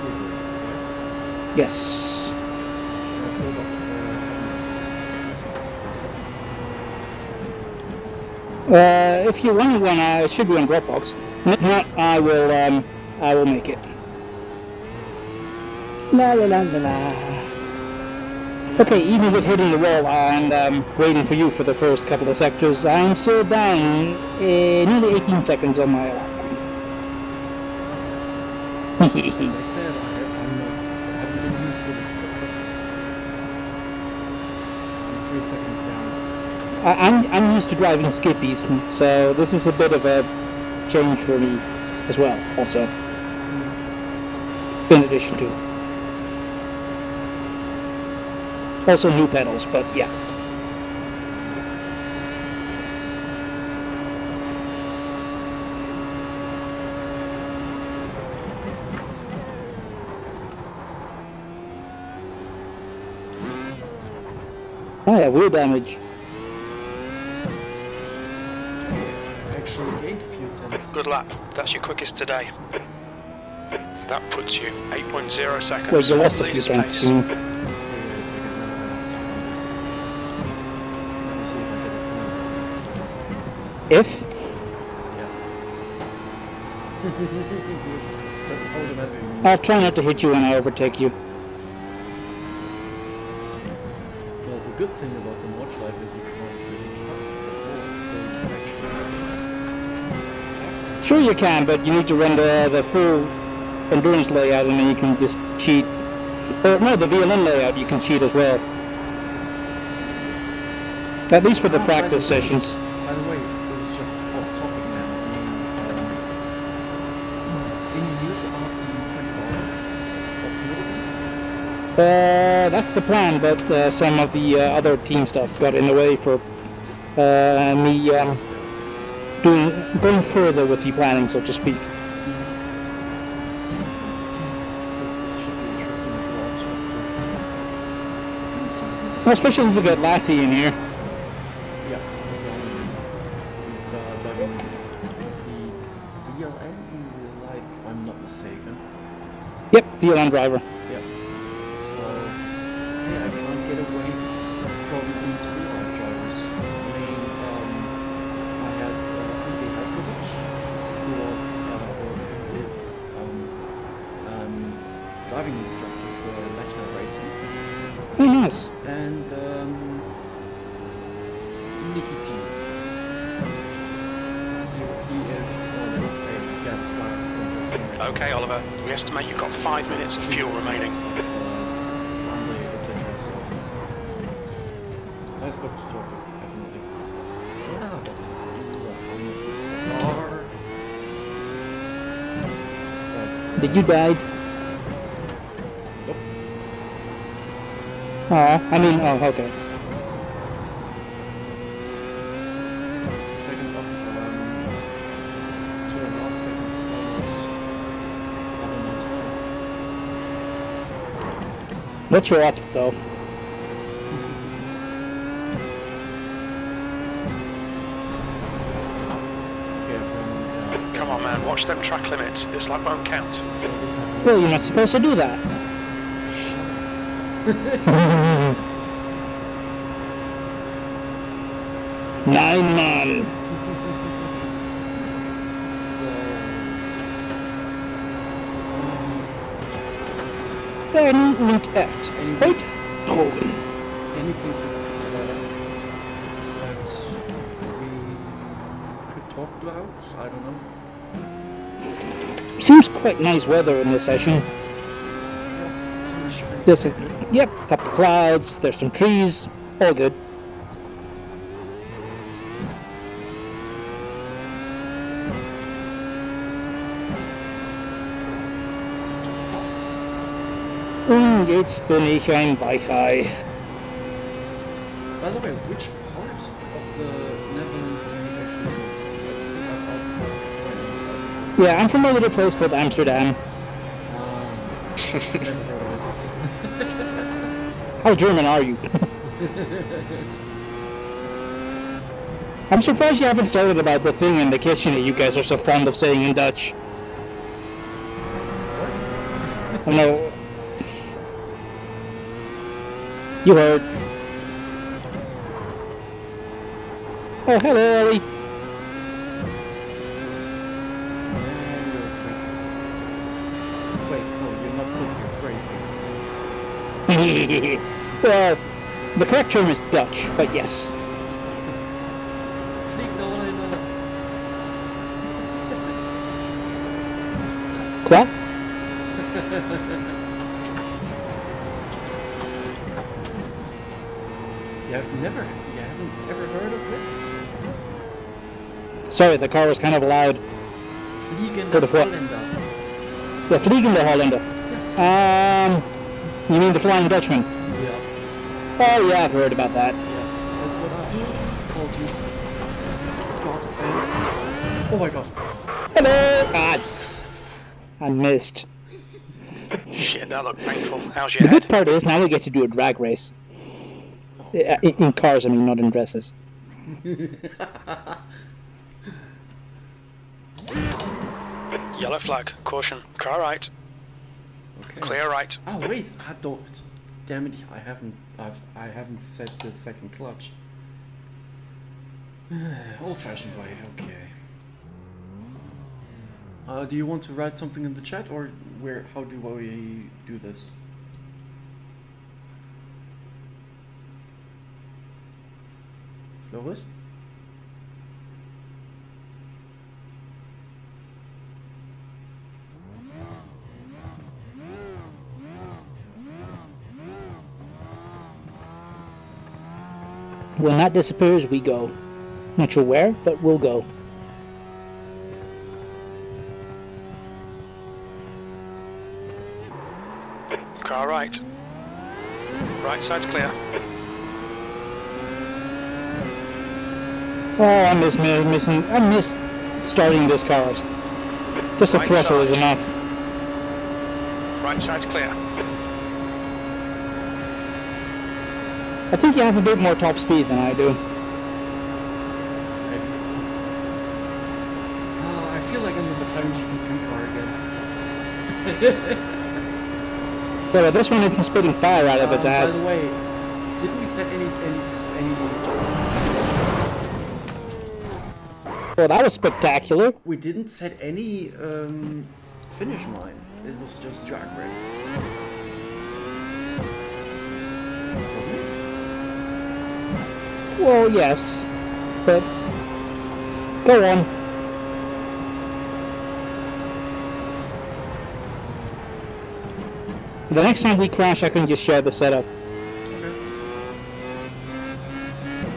livery, right? Yes. That's sort of If you want one, it should be on Dropbox. If not, I will make it. La la la la la. Okay, even with hitting the wall and waiting for you for the first couple of sectors, I'm still down nearly 18 seconds on my lap. as I said, I'm not used to this. I'm 3 seconds down. I'm used to driving skippies, so this is a bit of a change for me as well, also. In addition to. Also new pedals, but yeah. Oh yeah, wheel damage. Actually gained a few tenths. Good lap. That's your quickest today. That puts you 8.0 seconds. Wait, you lost a few Leader's tenths. pace. Let me see if I get it. If? Yeah. Automatically means I'll try not to hit you when I overtake you. well, the good thing about the Nordschleife is you can't really cut the wall, so you can actually Sure you can, but you need to run the full endurance layout and then you can just cheat. Or no, the VLN layout you can cheat as well. At least for the practice sessions. By the way, it's just off topic now. Any news about the 24-hour of Norden? That's the plan, but some of the other team stuff got in the way for me going further with the planning, so to speak. This should be interesting as well, just to do something. Well, especially if we get Lassie in here. Yeah, he's driving the VLN in real life, if I'm not mistaken. Yep, VLN driver. Yeah. So, yeah, I can't get away from these real life drivers. I mean, driving instructor for iRacing. Oh, nice. And Nicky T. He is more or less a guest driver from Racing. Okay, Oliver, we estimate you've got 5 minutes of fuel remaining. Family, etc. So nice book to talk to, definitely. Yeah, but you almost missed the car. Did you die? Nope. Oh, I mean, oh, okay. 2 seconds off. 2.5 seconds almost. Double my time. What's your optic, though? Come on, man, watch them track limits. This lap won't count. Well, you're not supposed to do that. 9-9. So, Very neat act. Wait, Drogen. anything to that we could talk about? I don't know. Seems quite nice weather in this session. Sunshine. There's a, yep, couple of clouds, there's some trees, all good. Jetzt bin ich ein Weichei. By the way, which part of the Netherlands do you actually live? I think I've asked about it before. Yeah, I'm from a little place called Amsterdam. Never heard of it. How German are you? I'm surprised you haven't started about the thing in the kitchen that you guys are so fond of saying in Dutch. Oh, no. You heard. Oh, hello, Ellie. Wait, no, you're not quick, you're crazy. Well, the correct term is Dutch, but yes. Flieg naar Holland. Quoi? You haven't ever heard of it? Sorry, the car was kind of loud. Fliegende Good of what? Holländer. The Fliegende Hollander. You mean the Flying Dutchman? Yeah. Oh yeah, I've heard about that. Yeah, that's what I called you. God, and... Oh my god. Hello! Ah, I missed. Shit, that looked painful. How's The your good head? part is now we get to do a drag race. In cars, I mean, not in dresses. Yellow flag. Caution. Car right. Okay. Clear right. Oh wait, I don't. Damn it! I haven't set the second clutch. Old-fashioned way. Okay. Do you want to write something in the chat, or where? How do we do this? Floris? When that disappears, we go. Not sure where, but we'll go. Car right. Right side's clear. Oh, I miss starting this car. Just a Right throttle is side. enough. Right side's clear. I think you have a bit more top speed than I do. Maybe. I feel like I'm in the McLaren GT3 car again. Yeah, but this one is spitting fire out of its ass. By the way, did we set any? Well, that was spectacular. We didn't set any finish line. It was just drag race. Wasn't it? Well, yes, but go on. The next time we crash, I can just share the setup. Okay.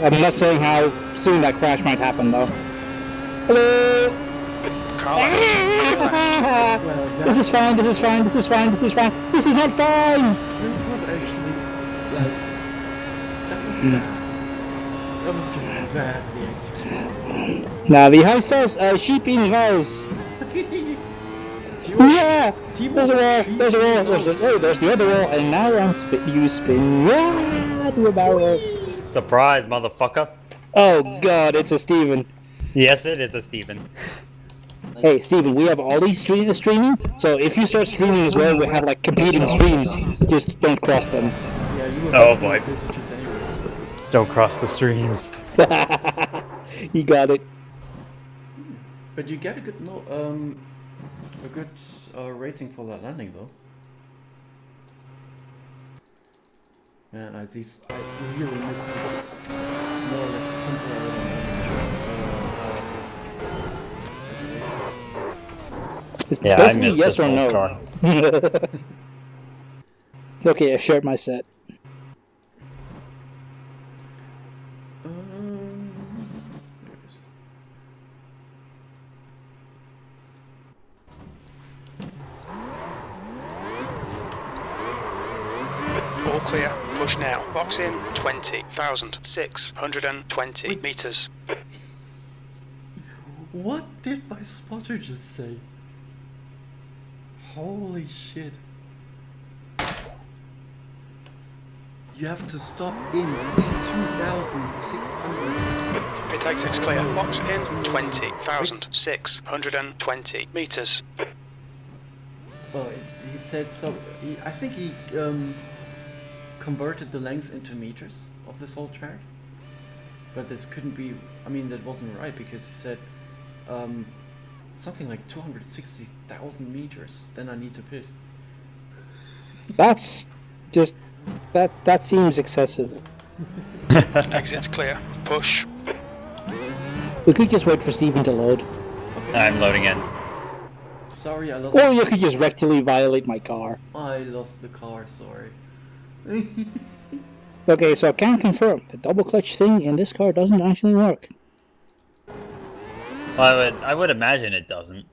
I'm not saying how soon that crash might happen, though. Hello. Well, This is fine. This is fine. This is fine. This is fine. This is not fine. this was actually like that was bad. That was just badly executed. Now the house says sheep in house. Yeah. There's a wall. There's a wall. There's the other wall, and now you spin. Yeah, to a barrel. Surprise, motherfucker. Oh God, it's a Steven. Yes, it is a Steven. Hey Steven, we have all these streaming, so if you start streaming as well, we have like competing streams. Just don't cross them. Yeah, you were Oh boy. visitors anyway, so. Don't cross the streams. You got it. But you get a good rating for that landing though. Man, I really miss this more or less simpler Yeah, I miss yes this or whole no. car. Okay, I shared my set. All clear. Push now. Box in 20,620 meters. What did my spotter just say? Holy shit. You have to stop in 2,600. Pit exit's clear. Box in 20,620 meters. Well, he said so. I think he converted the length into meters of this whole track. But this couldn't be. I mean, that wasn't right because he said something like 260,000 meters. Then I need to pit. That's just that seems excessive. Exit's clear. Push. We could just wait for Steven to load. I'm loading in. Sorry, I lost. Or you could just rectally violate my car. I lost the car. Sorry. Okay, so I can confirm the double clutch thing in this car doesn't actually work. Well, I would imagine it doesn't.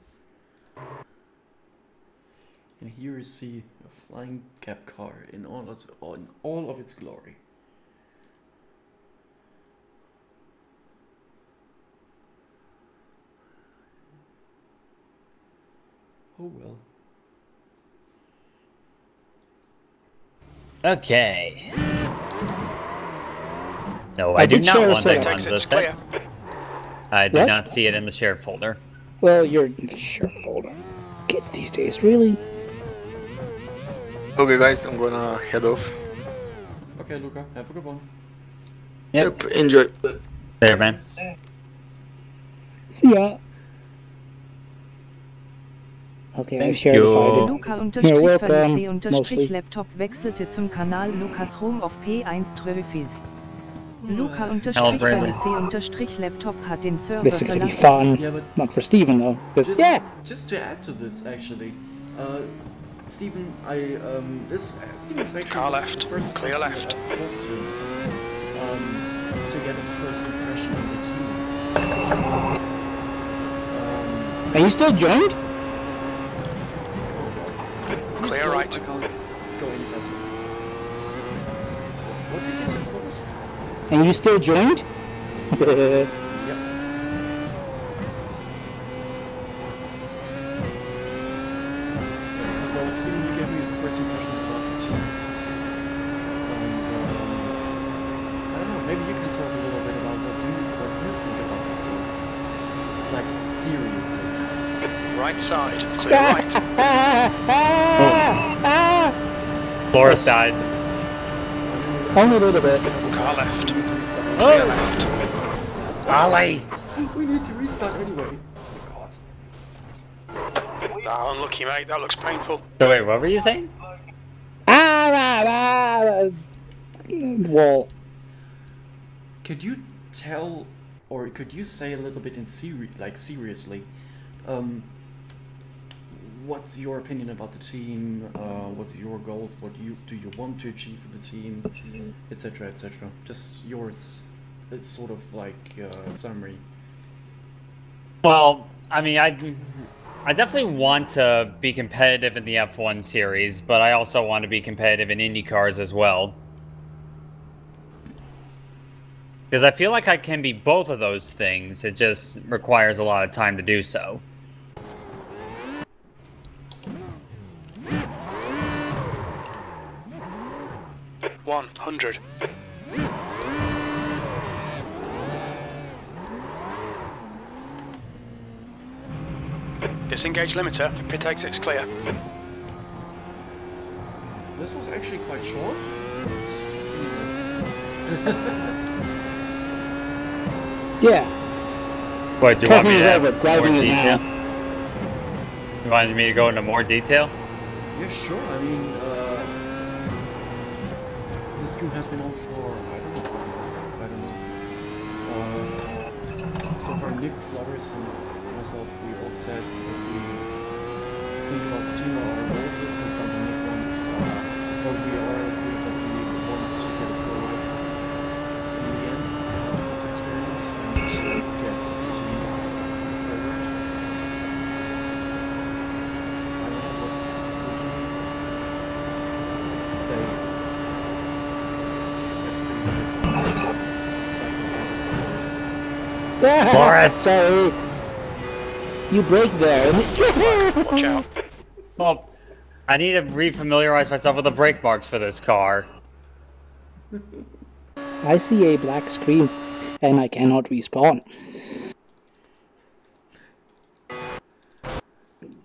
And here you see a flying cab car in all of its glory. Oh well. Okay. No, I do not want that on this set. I do not see it in the shared folder. Well, you're in the shared folder. Kids these days, really? Okay, guys, I'm gonna head off. Okay, Luca, have a good one. Yep. Enjoy. There, man. See ya. Okay, I shared the file. Luca_VC_Laptop wechselte zum Kanal Lukas Home of P1 Trophies. Luca_VC_Laptop hat den Server This is gonna be verlassen. fun. Yeah, but Not for Steven though. Just to add to this, actually, Steven, Steven was actually Car the left, first clear person left. that I've talked to get a first impression on the team. Are you still joined? Clear right. I can't go any faster. What did you say for us? And you still joined? Yep. So, Steven, you gave me his first impressions about the team. And, I don't know, maybe you can talk a little bit about what you think about this team. Like, seriously. Right side. Clear right. Boris died. Only a little bit. Car left. We need to restart. Clear left. Ali! We need to restart anyway. Oh god. Ah, unlucky, mate. That looks painful. So wait, what were you saying? Wall. Could you tell, or could you say a little bit in seriously, what's your opinion about the team? What's your goals? What do you want to achieve with the team, etc., etc. Just yours. It's sort of like a summary. Well, I mean, I definitely want to be competitive in the F1 series, but I also want to be competitive in Indy cars as well. Because I feel like I can be both of those things. It just requires a lot of time to do so. $100. Disengage limiter. Pit exit's clear. This was actually quite short. Yeah. What, do you want me to have over. more Driving is detail? now. You wanted me to go into more detail? Yeah, sure. I mean, this group has been on for I don't know. So far, Nick, Flores, and myself, we all said that we think about the team or our goals is, for example, Nick wants, or we are agreed that we want to get a pro license in the end of this experience and get the team forward. I don't know, what would you say? Boris! Sorry. You break there. Watch out. Well, I need to re-familiarize myself with the brake marks for this car. I see a black screen, and I cannot respawn.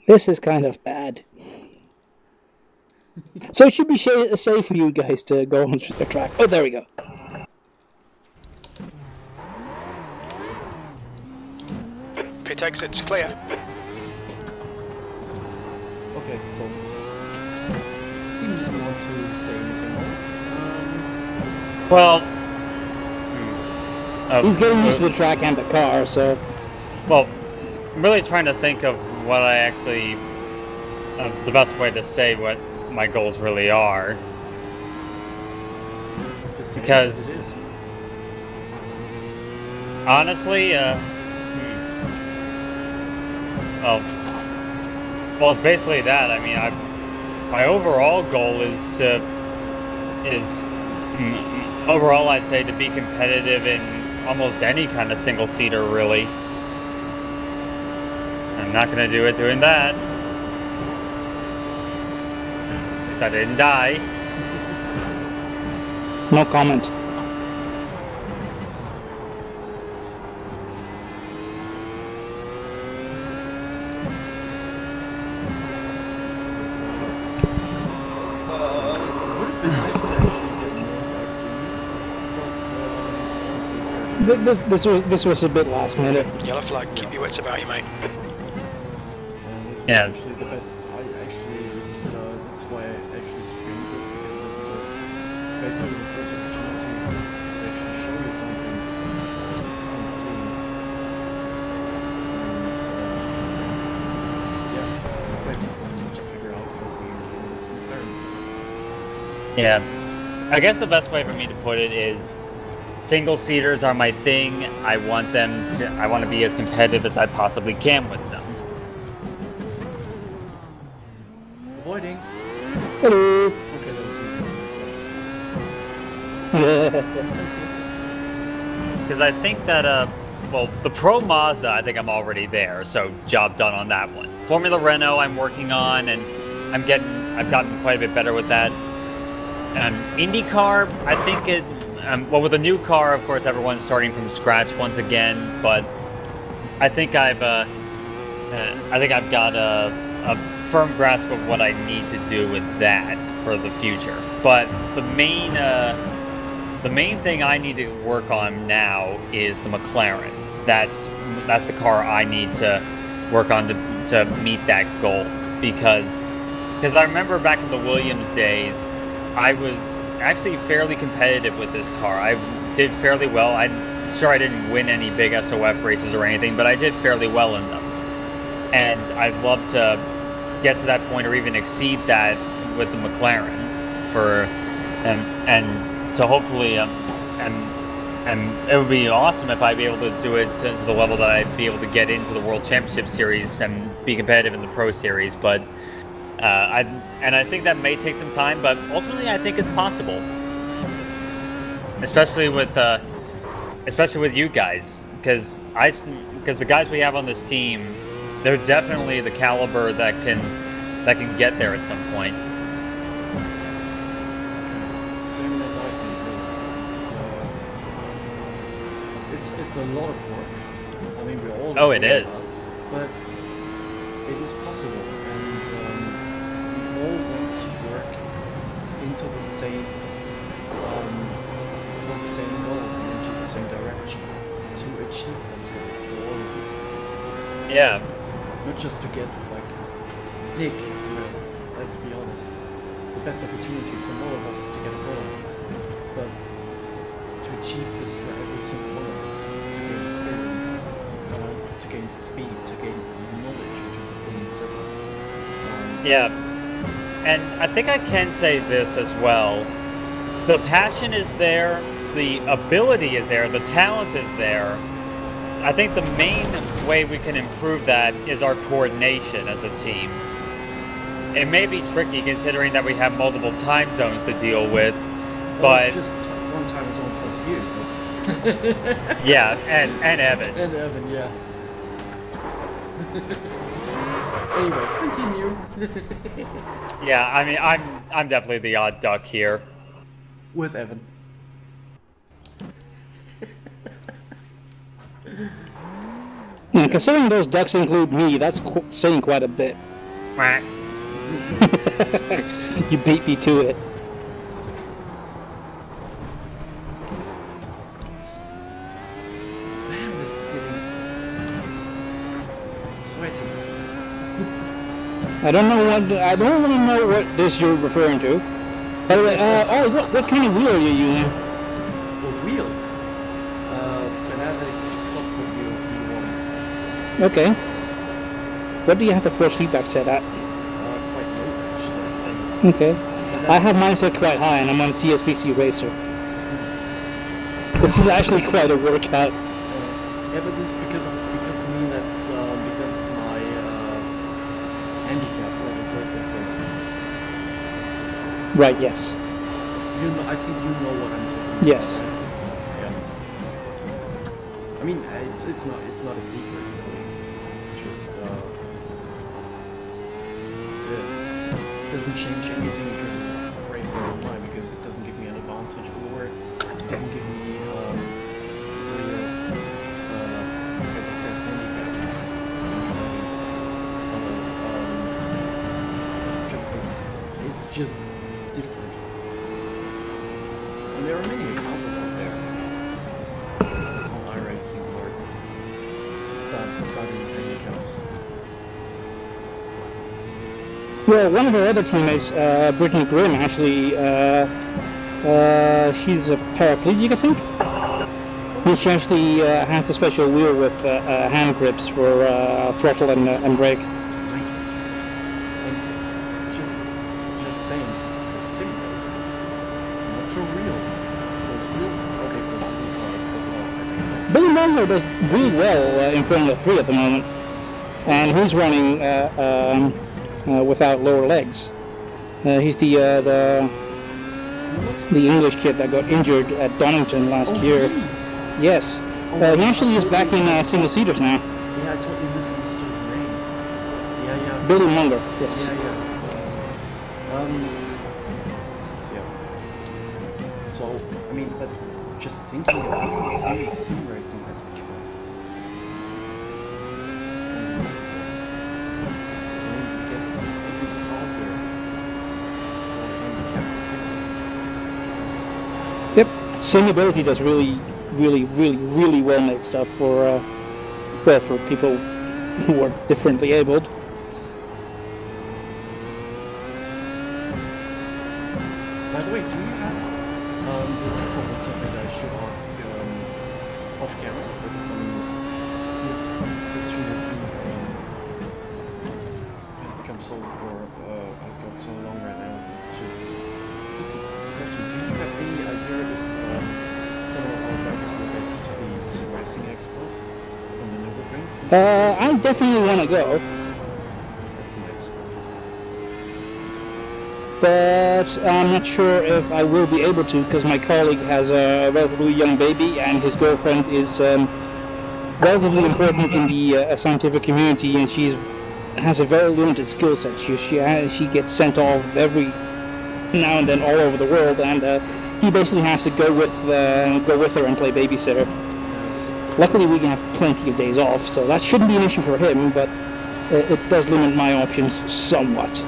This is kind of bad. So it should be safe for you guys to go onto the track. Oh, there we go. Pit exit's clear. Okay, so seems you want to say anything more. Well... He's getting used to the track and the car, so... Well, I'm really trying to think of what I actually... the best way to say what my goals really are. Because... honestly, well, it's basically that. I mean, my overall goal is to... overall, I'd say to be competitive in almost any kind of single-seater, really. I'm not going to do it doing that. Because I didn't die. No comment. This was a bit last minute. Yellow flag, keep your wits about you, mate. This was Yeah. actually the best. That's why I actually streamed this, because this was basically the first opportunity to actually show you something from the team. And yeah, it's like just to figure out what we are doing with some McLaren stuff. Yeah. I guess the best way for me to put it is single-seaters are my thing. I want to be as competitive as I possibly can with them. Avoiding. Hello. Okay, that was easy. Because I think that, well, the Pro Mazda, I think I'm already there, so job done on that one. Formula Renault I'm working on, and I've gotten quite a bit better with that. IndyCar, I think it... well, with a new car, of course, everyone's starting from scratch once again. But I think I've got a firm grasp of what I need to do with that for the future. But the main thing I need to work on now is the McLaren. That's the car I need to work on to to meet that goal because I remember back in the Williams days, I was actually fairly competitive with this car. I did fairly well. I'm sure I didn't win any big SOF races or anything, but I did fairly well in them. And I'd love to get to that point or even exceed that with the McLaren and to hopefully and it would be awesome if I'd be able to do it to the level that I'd be able to get into the World Championship Series and be competitive in the Pro Series. But I think that may take some time, but ultimately I think it's possible, especially with you guys, because the guys we have on this team, they're definitely the caliber that can get there at some point. Same as I think. It's a lot of work. I mean, we're all. Oh, it is. But it is possible, and we all want to work into the same goal and into the same direction to achieve this goal for all of us. Yeah. Not just to get like Nick, let's be honest, the best opportunity for all of us to get a goal of this, but to achieve this for every single one of us, to gain experience, to gain speed, to gain knowledge, which is in circles. Yeah, and I think I can say this as well. The passion is there, the ability is there, the talent is there. I think the main way we can improve that is our coordination as a team. It may be tricky considering that we have multiple time zones to deal with, but... It's just one time zone plus you. But... yeah, and Evan. And Evan, yeah. Anyway, continue. Yeah, I mean, I'm definitely the odd duck here. With Evan. Considering those ducks include me, that's saying quite a bit. You beat me to it. Man, this is getting sweaty. I don't want to know what this you're referring to. By the way, what kind of wheel are you using? A wheel? Fanatic Clubsport wheel V1. Okay. What do you have the force feedback set at? Quite low, actually, I think. Okay. I have mine set quite high, and I'm on TSPC Racer. This is actually quite a workout. Yeah, but this because of me. That's because of my handicap. Like it's like this one. Right. Yes. You know, I think you know what I'm talking about. Yes. Right? Yeah. I mean, it's not a secret. Really. It's just it doesn't change anything in terms of racing online because it doesn't give me an advantage or it doesn't give me real as it says handicap. So it's just different. And there are many examples out there on iRacing where that driving with handicaps. Well, one of our other teammates, Brittany Grimm, actually, she's a paraplegic, I think. She actually has a special wheel with hand grips for throttle and brake. Nice. And just saying, for sim racing, not for real. Okay, for real car as well, I think. Billy Munger does really well in Formula 3 at the moment, and he's running without lower legs. He's the English kid that got injured at Donington last year. Really? Yes. He actually is back in single seaters now. Yeah, I totally misunderstood his name. Yeah. Billy Munger, yes. Yeah. Yeah. So, I mean, but just thinking about how sim racing has become. It's unbelievable. I mean, you get different hardware for handicap. Yep. Simability does really well made stuff for well, for people who are differently abled. By the way, do you have this is probably something that I should ask off camera? But, this stream has become so, or has got so long right now. So it's just a question. Do you have any idea if some of our drivers will get to the iRacing Expo on the Nürburgring? I definitely want to go. That's nice. But I'm not sure if I will be able to, because my colleague has a relatively young baby and his girlfriend is relatively important in the scientific community, and she has a very limited skill set. She gets sent off every now and then all over the world, and he basically has to go with her and play babysitter. Luckily, we can have plenty of days off, so that shouldn't be an issue for him, but it does limit my options somewhat.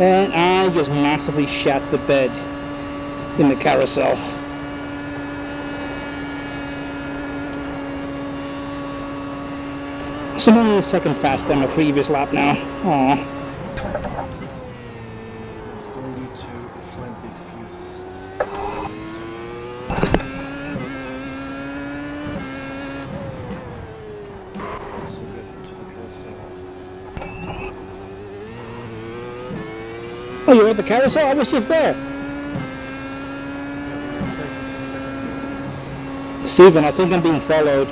And I just massively shat the bed in the carousel. So I'm only a second faster than my previous lap now. Aww. I still need to find these few seconds. So good into the carousel. Oh, you're at the carousel? I was just there. Yeah, we're 32 seconds. Steven, I think I'm being followed.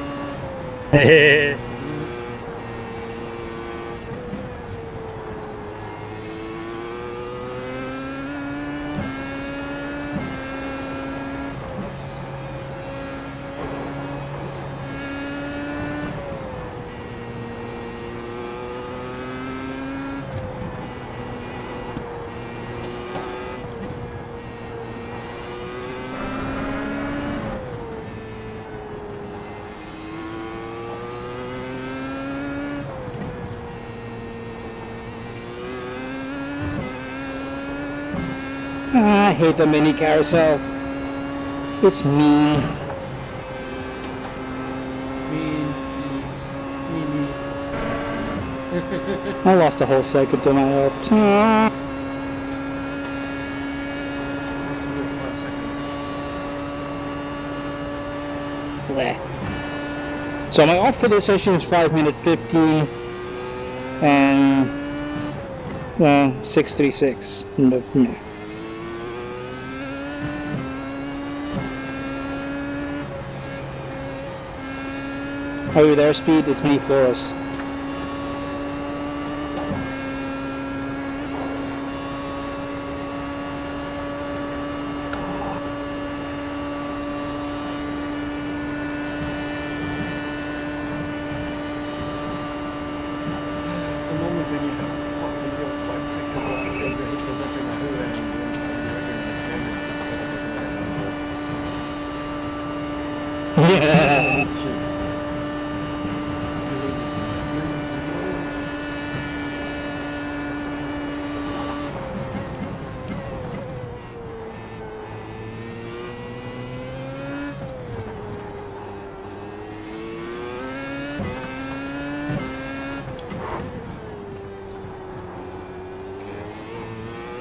I hate the mini carousel. It's mean. Me. I lost a whole second to my help. So first we have 5 seconds. Bleh. So my off for this session is 5 minute 15 and 6:36. No. Are you there, Speed? It's me, Flores. The moment when you have fucking real 5 seconds left and you hit the letter in the hole and you recognize, damn it, this setup doesn't matter. Yeah. It's just...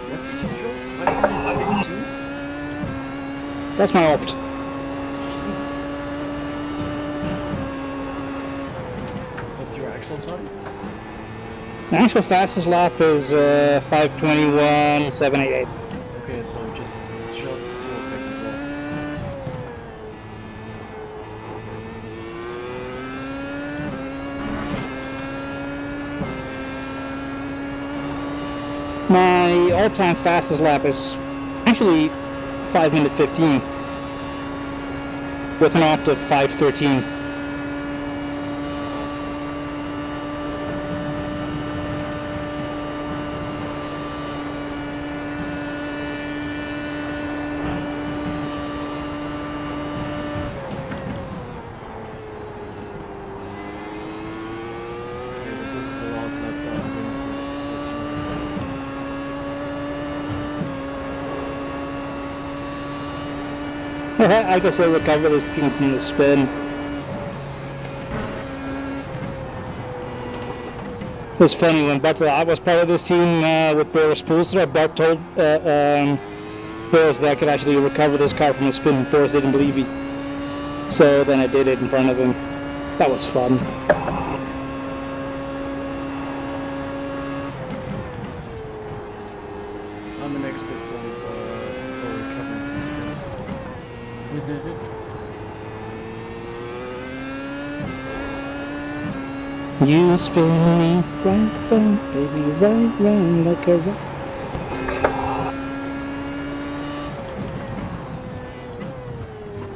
What did you draw? 5 minutes 15? That's my opt. Jesus Christ. What's your actual time? The actual fastest lap is 5:21.788. Okay, so I'm just 4 seconds off. My all-time fastest lap is actually 5 minute 15 with an opt of 5:13. Okay, but this is the last lap that I'm doing for 14 minutes. I guess I recovered this king from the spin. It was funny when Bart, I was part of this team with Boris Poelstra. Bart told Boris that I could actually recover this car from a spin. Boris didn't believe me. So then I did it in front of him. That was fun. I'm an expert for recovering from spins. You spin me right round, baby, right round like a rock.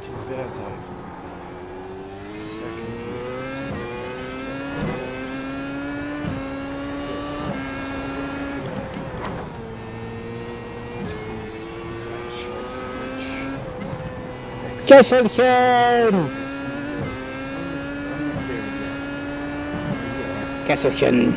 To Versailles. Second gear, Kesselchen! Kesselchen.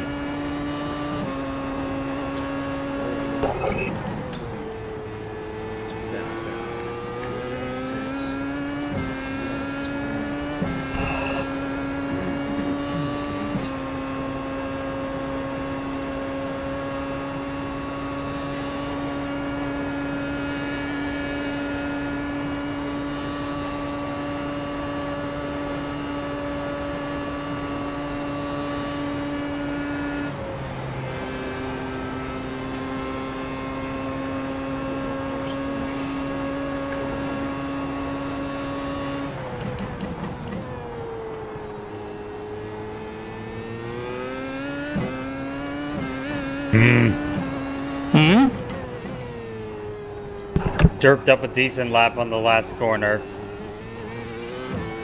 Derped up a decent lap on the last corner.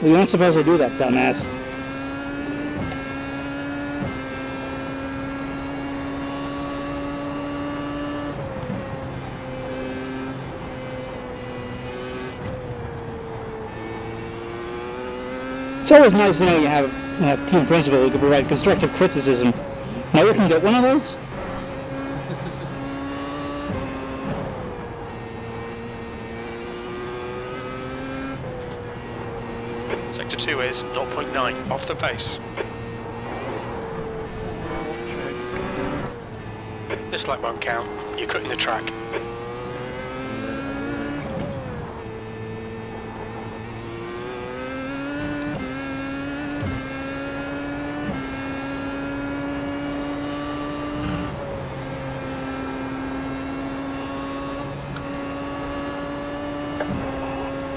Well, you're not supposed to do that, dumbass. It's always nice to know you have a team principal who can provide constructive criticism. Now you can get one of those? Sector 2 is 0.9 off the pace. This lap won't count. You're cutting the track.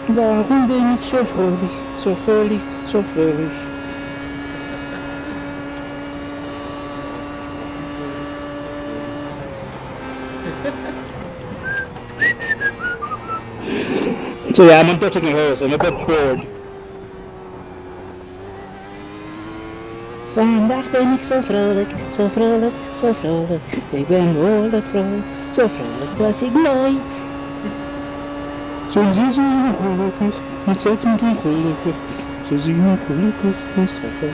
Waarom ben ik zo vrolijk, zo vrolijk, zo vrolijk? So yeah, I'm taking a horse. I'm a bit bored. Vandaag ben ik zo vrolijk, zo vrolijk, zo vrolijk. Ik ben behoorlijk vrolijk, zo vrolijk was ik nooit. Soms is hij ongelukkig, ontzettend ongelukkig. Ze zien ongelukkig en strappen.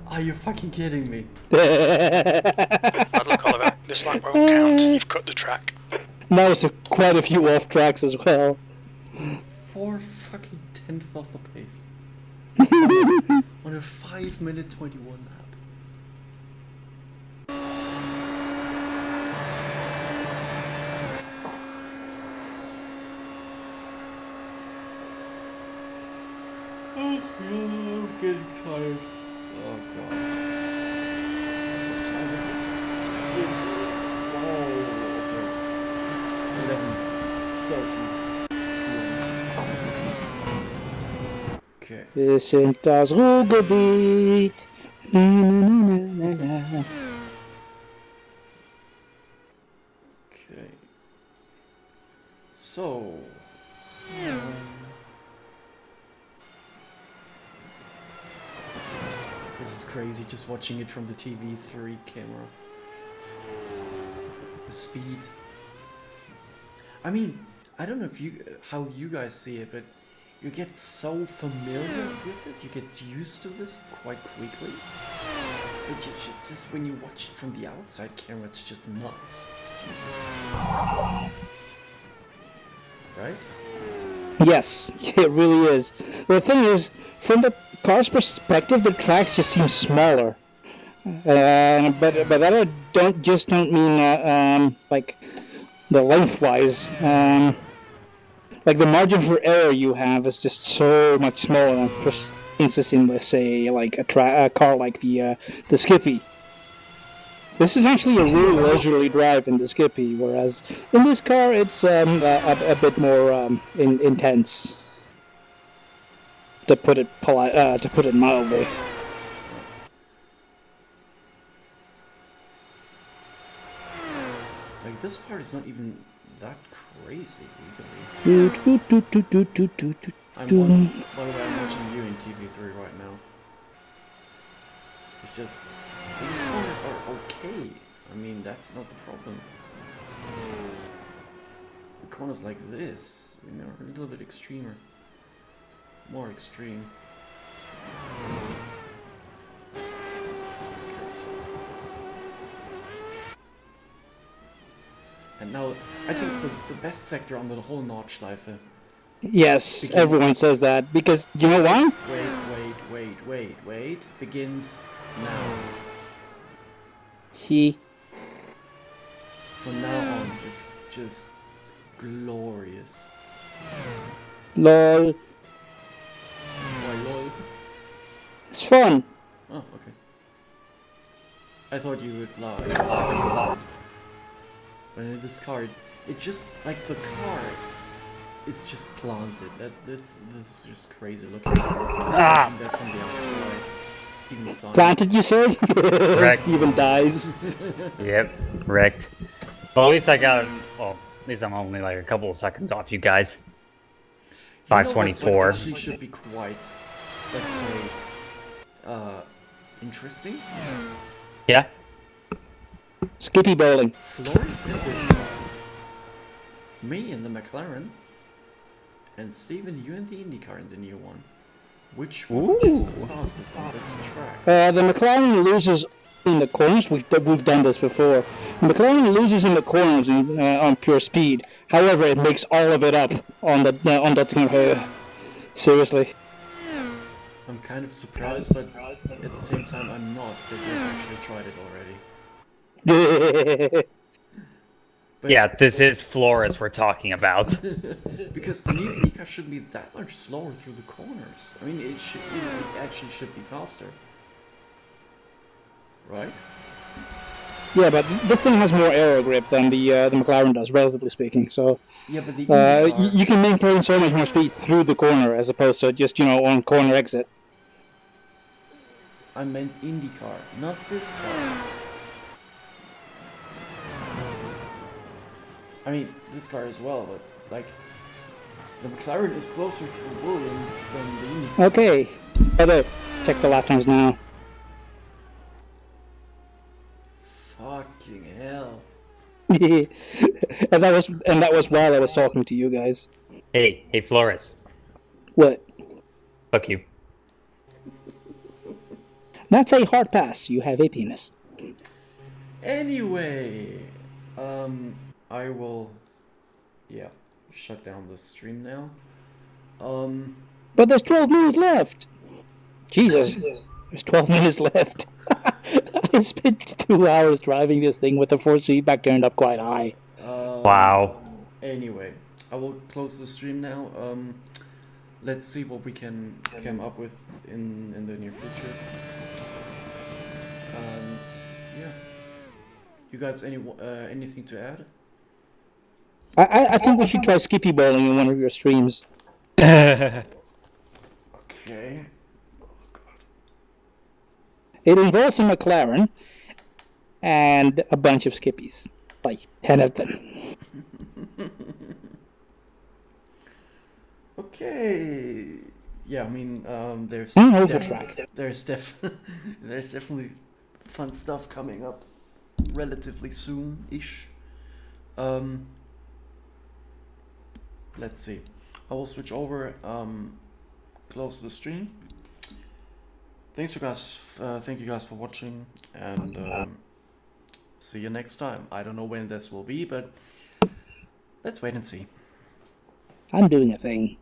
Are you fucking kidding me? Bad luck, Oliver. This lap won't count. You've cut the track. Now it's quite a few off tracks as well. 4 fucking tenths off the pace. On a 5-minute 21 lap. Oh, I'm getting tired. Oh god. What time is it? It is 11:30. Okay. Wir sind das Ruhrgebiet. Na, na, na, na, na, na. So, this is crazy just watching it from the TV3 camera. The speed. I mean, I don't know if how you guys see it, but you get so familiar with it, you get used to this quite quickly. But just when you watch it from the outside camera, it's just nuts. Right? Yes, it really is. The thing is, from the car's perspective, the tracks just seem smaller. But that I don't mean like the lengthwise. Like the margin for error you have is just so much smaller than, for instance, in let's say like a car like the Skippy. This is actually a really leisurely drive in the Skippy, whereas in this car it's a bit more intense. To put it mildly. Like this part is not even that crazy, By by the way, I'm watching you in TV3 right now. It's just, these corners are okay. I mean, that's not the problem. The corners like this, you know, are a little bit extremer. More extreme. And now, I think the best sector on the whole Nordschleife. Yes, everyone says that, because, you know why? Wait. Begins now. From now on, it's just glorious. LOL. Why lol? It's fun. Oh, okay. I thought you would lie. But in this car, it just, like the car, it's just planted. This is just crazy looking. From the outside. Steven's dying. Planted, you said? Wrecked. Steven dies. Yep, wrecked. Well, at least I got, well, at least I'm only like a couple of seconds off you guys. 524. Actually should be quite, let's say, interesting. Yeah. Skippy bowling. Flores in this car. Me in the McLaren. And Steven, you in the IndyCar in the new one. Which one is the fastest on this track? The McLaren loses in the corners. We've done this before. The McLaren loses in the corners on pure speed. However, it makes all of it up on the seriously. I'm kind of surprised, but at the same time, I'm not that you've actually tried it already. But Yeah, this is Flores we're talking about. because the new IndyCar shouldn't be that much slower through the corners. I mean, it actually should be faster, right? Yeah, but this thing has more aero grip than the McLaren does, relatively speaking. So yeah, but the IndyCar, you can maintain so much more speed through the corner as opposed to just on corner exit. I meant IndyCar, not this car. I mean, this car as well, but like the McLaren is closer to the Williams than the IndyCar. Okay, check the lap times now. Fucking hell! and that was while I was talking to you guys. Hey, Flores. What? Fuck you. That's a hard pass. You have a penis. Anyway, I will, shut down the stream now. But there's 12 minutes left. Jesus, there's 12 minutes left. I spent 2 hours driving this thing with the force feedback turned up quite high. Wow. Anyway, I will close the stream now. Let's see what we can come up with in the near future. And yeah, you guys anything to add? I think we should try Skippy bowling in one of your streams. Okay. It involves a McLaren and a bunch of Skippies. Like 10 of them. Okay. Yeah, I mean, there's Overtrack. there's definitely fun stuff coming up relatively soon-ish. Let's see. I will switch over, close the stream. Thank you guys for watching, and see you next time. I don't know when this will be, but let's wait and see. I'm doing a thing.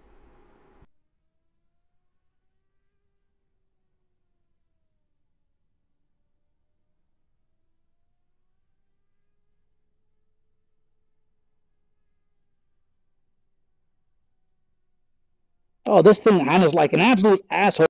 Oh, this thing handles like an absolute asshole.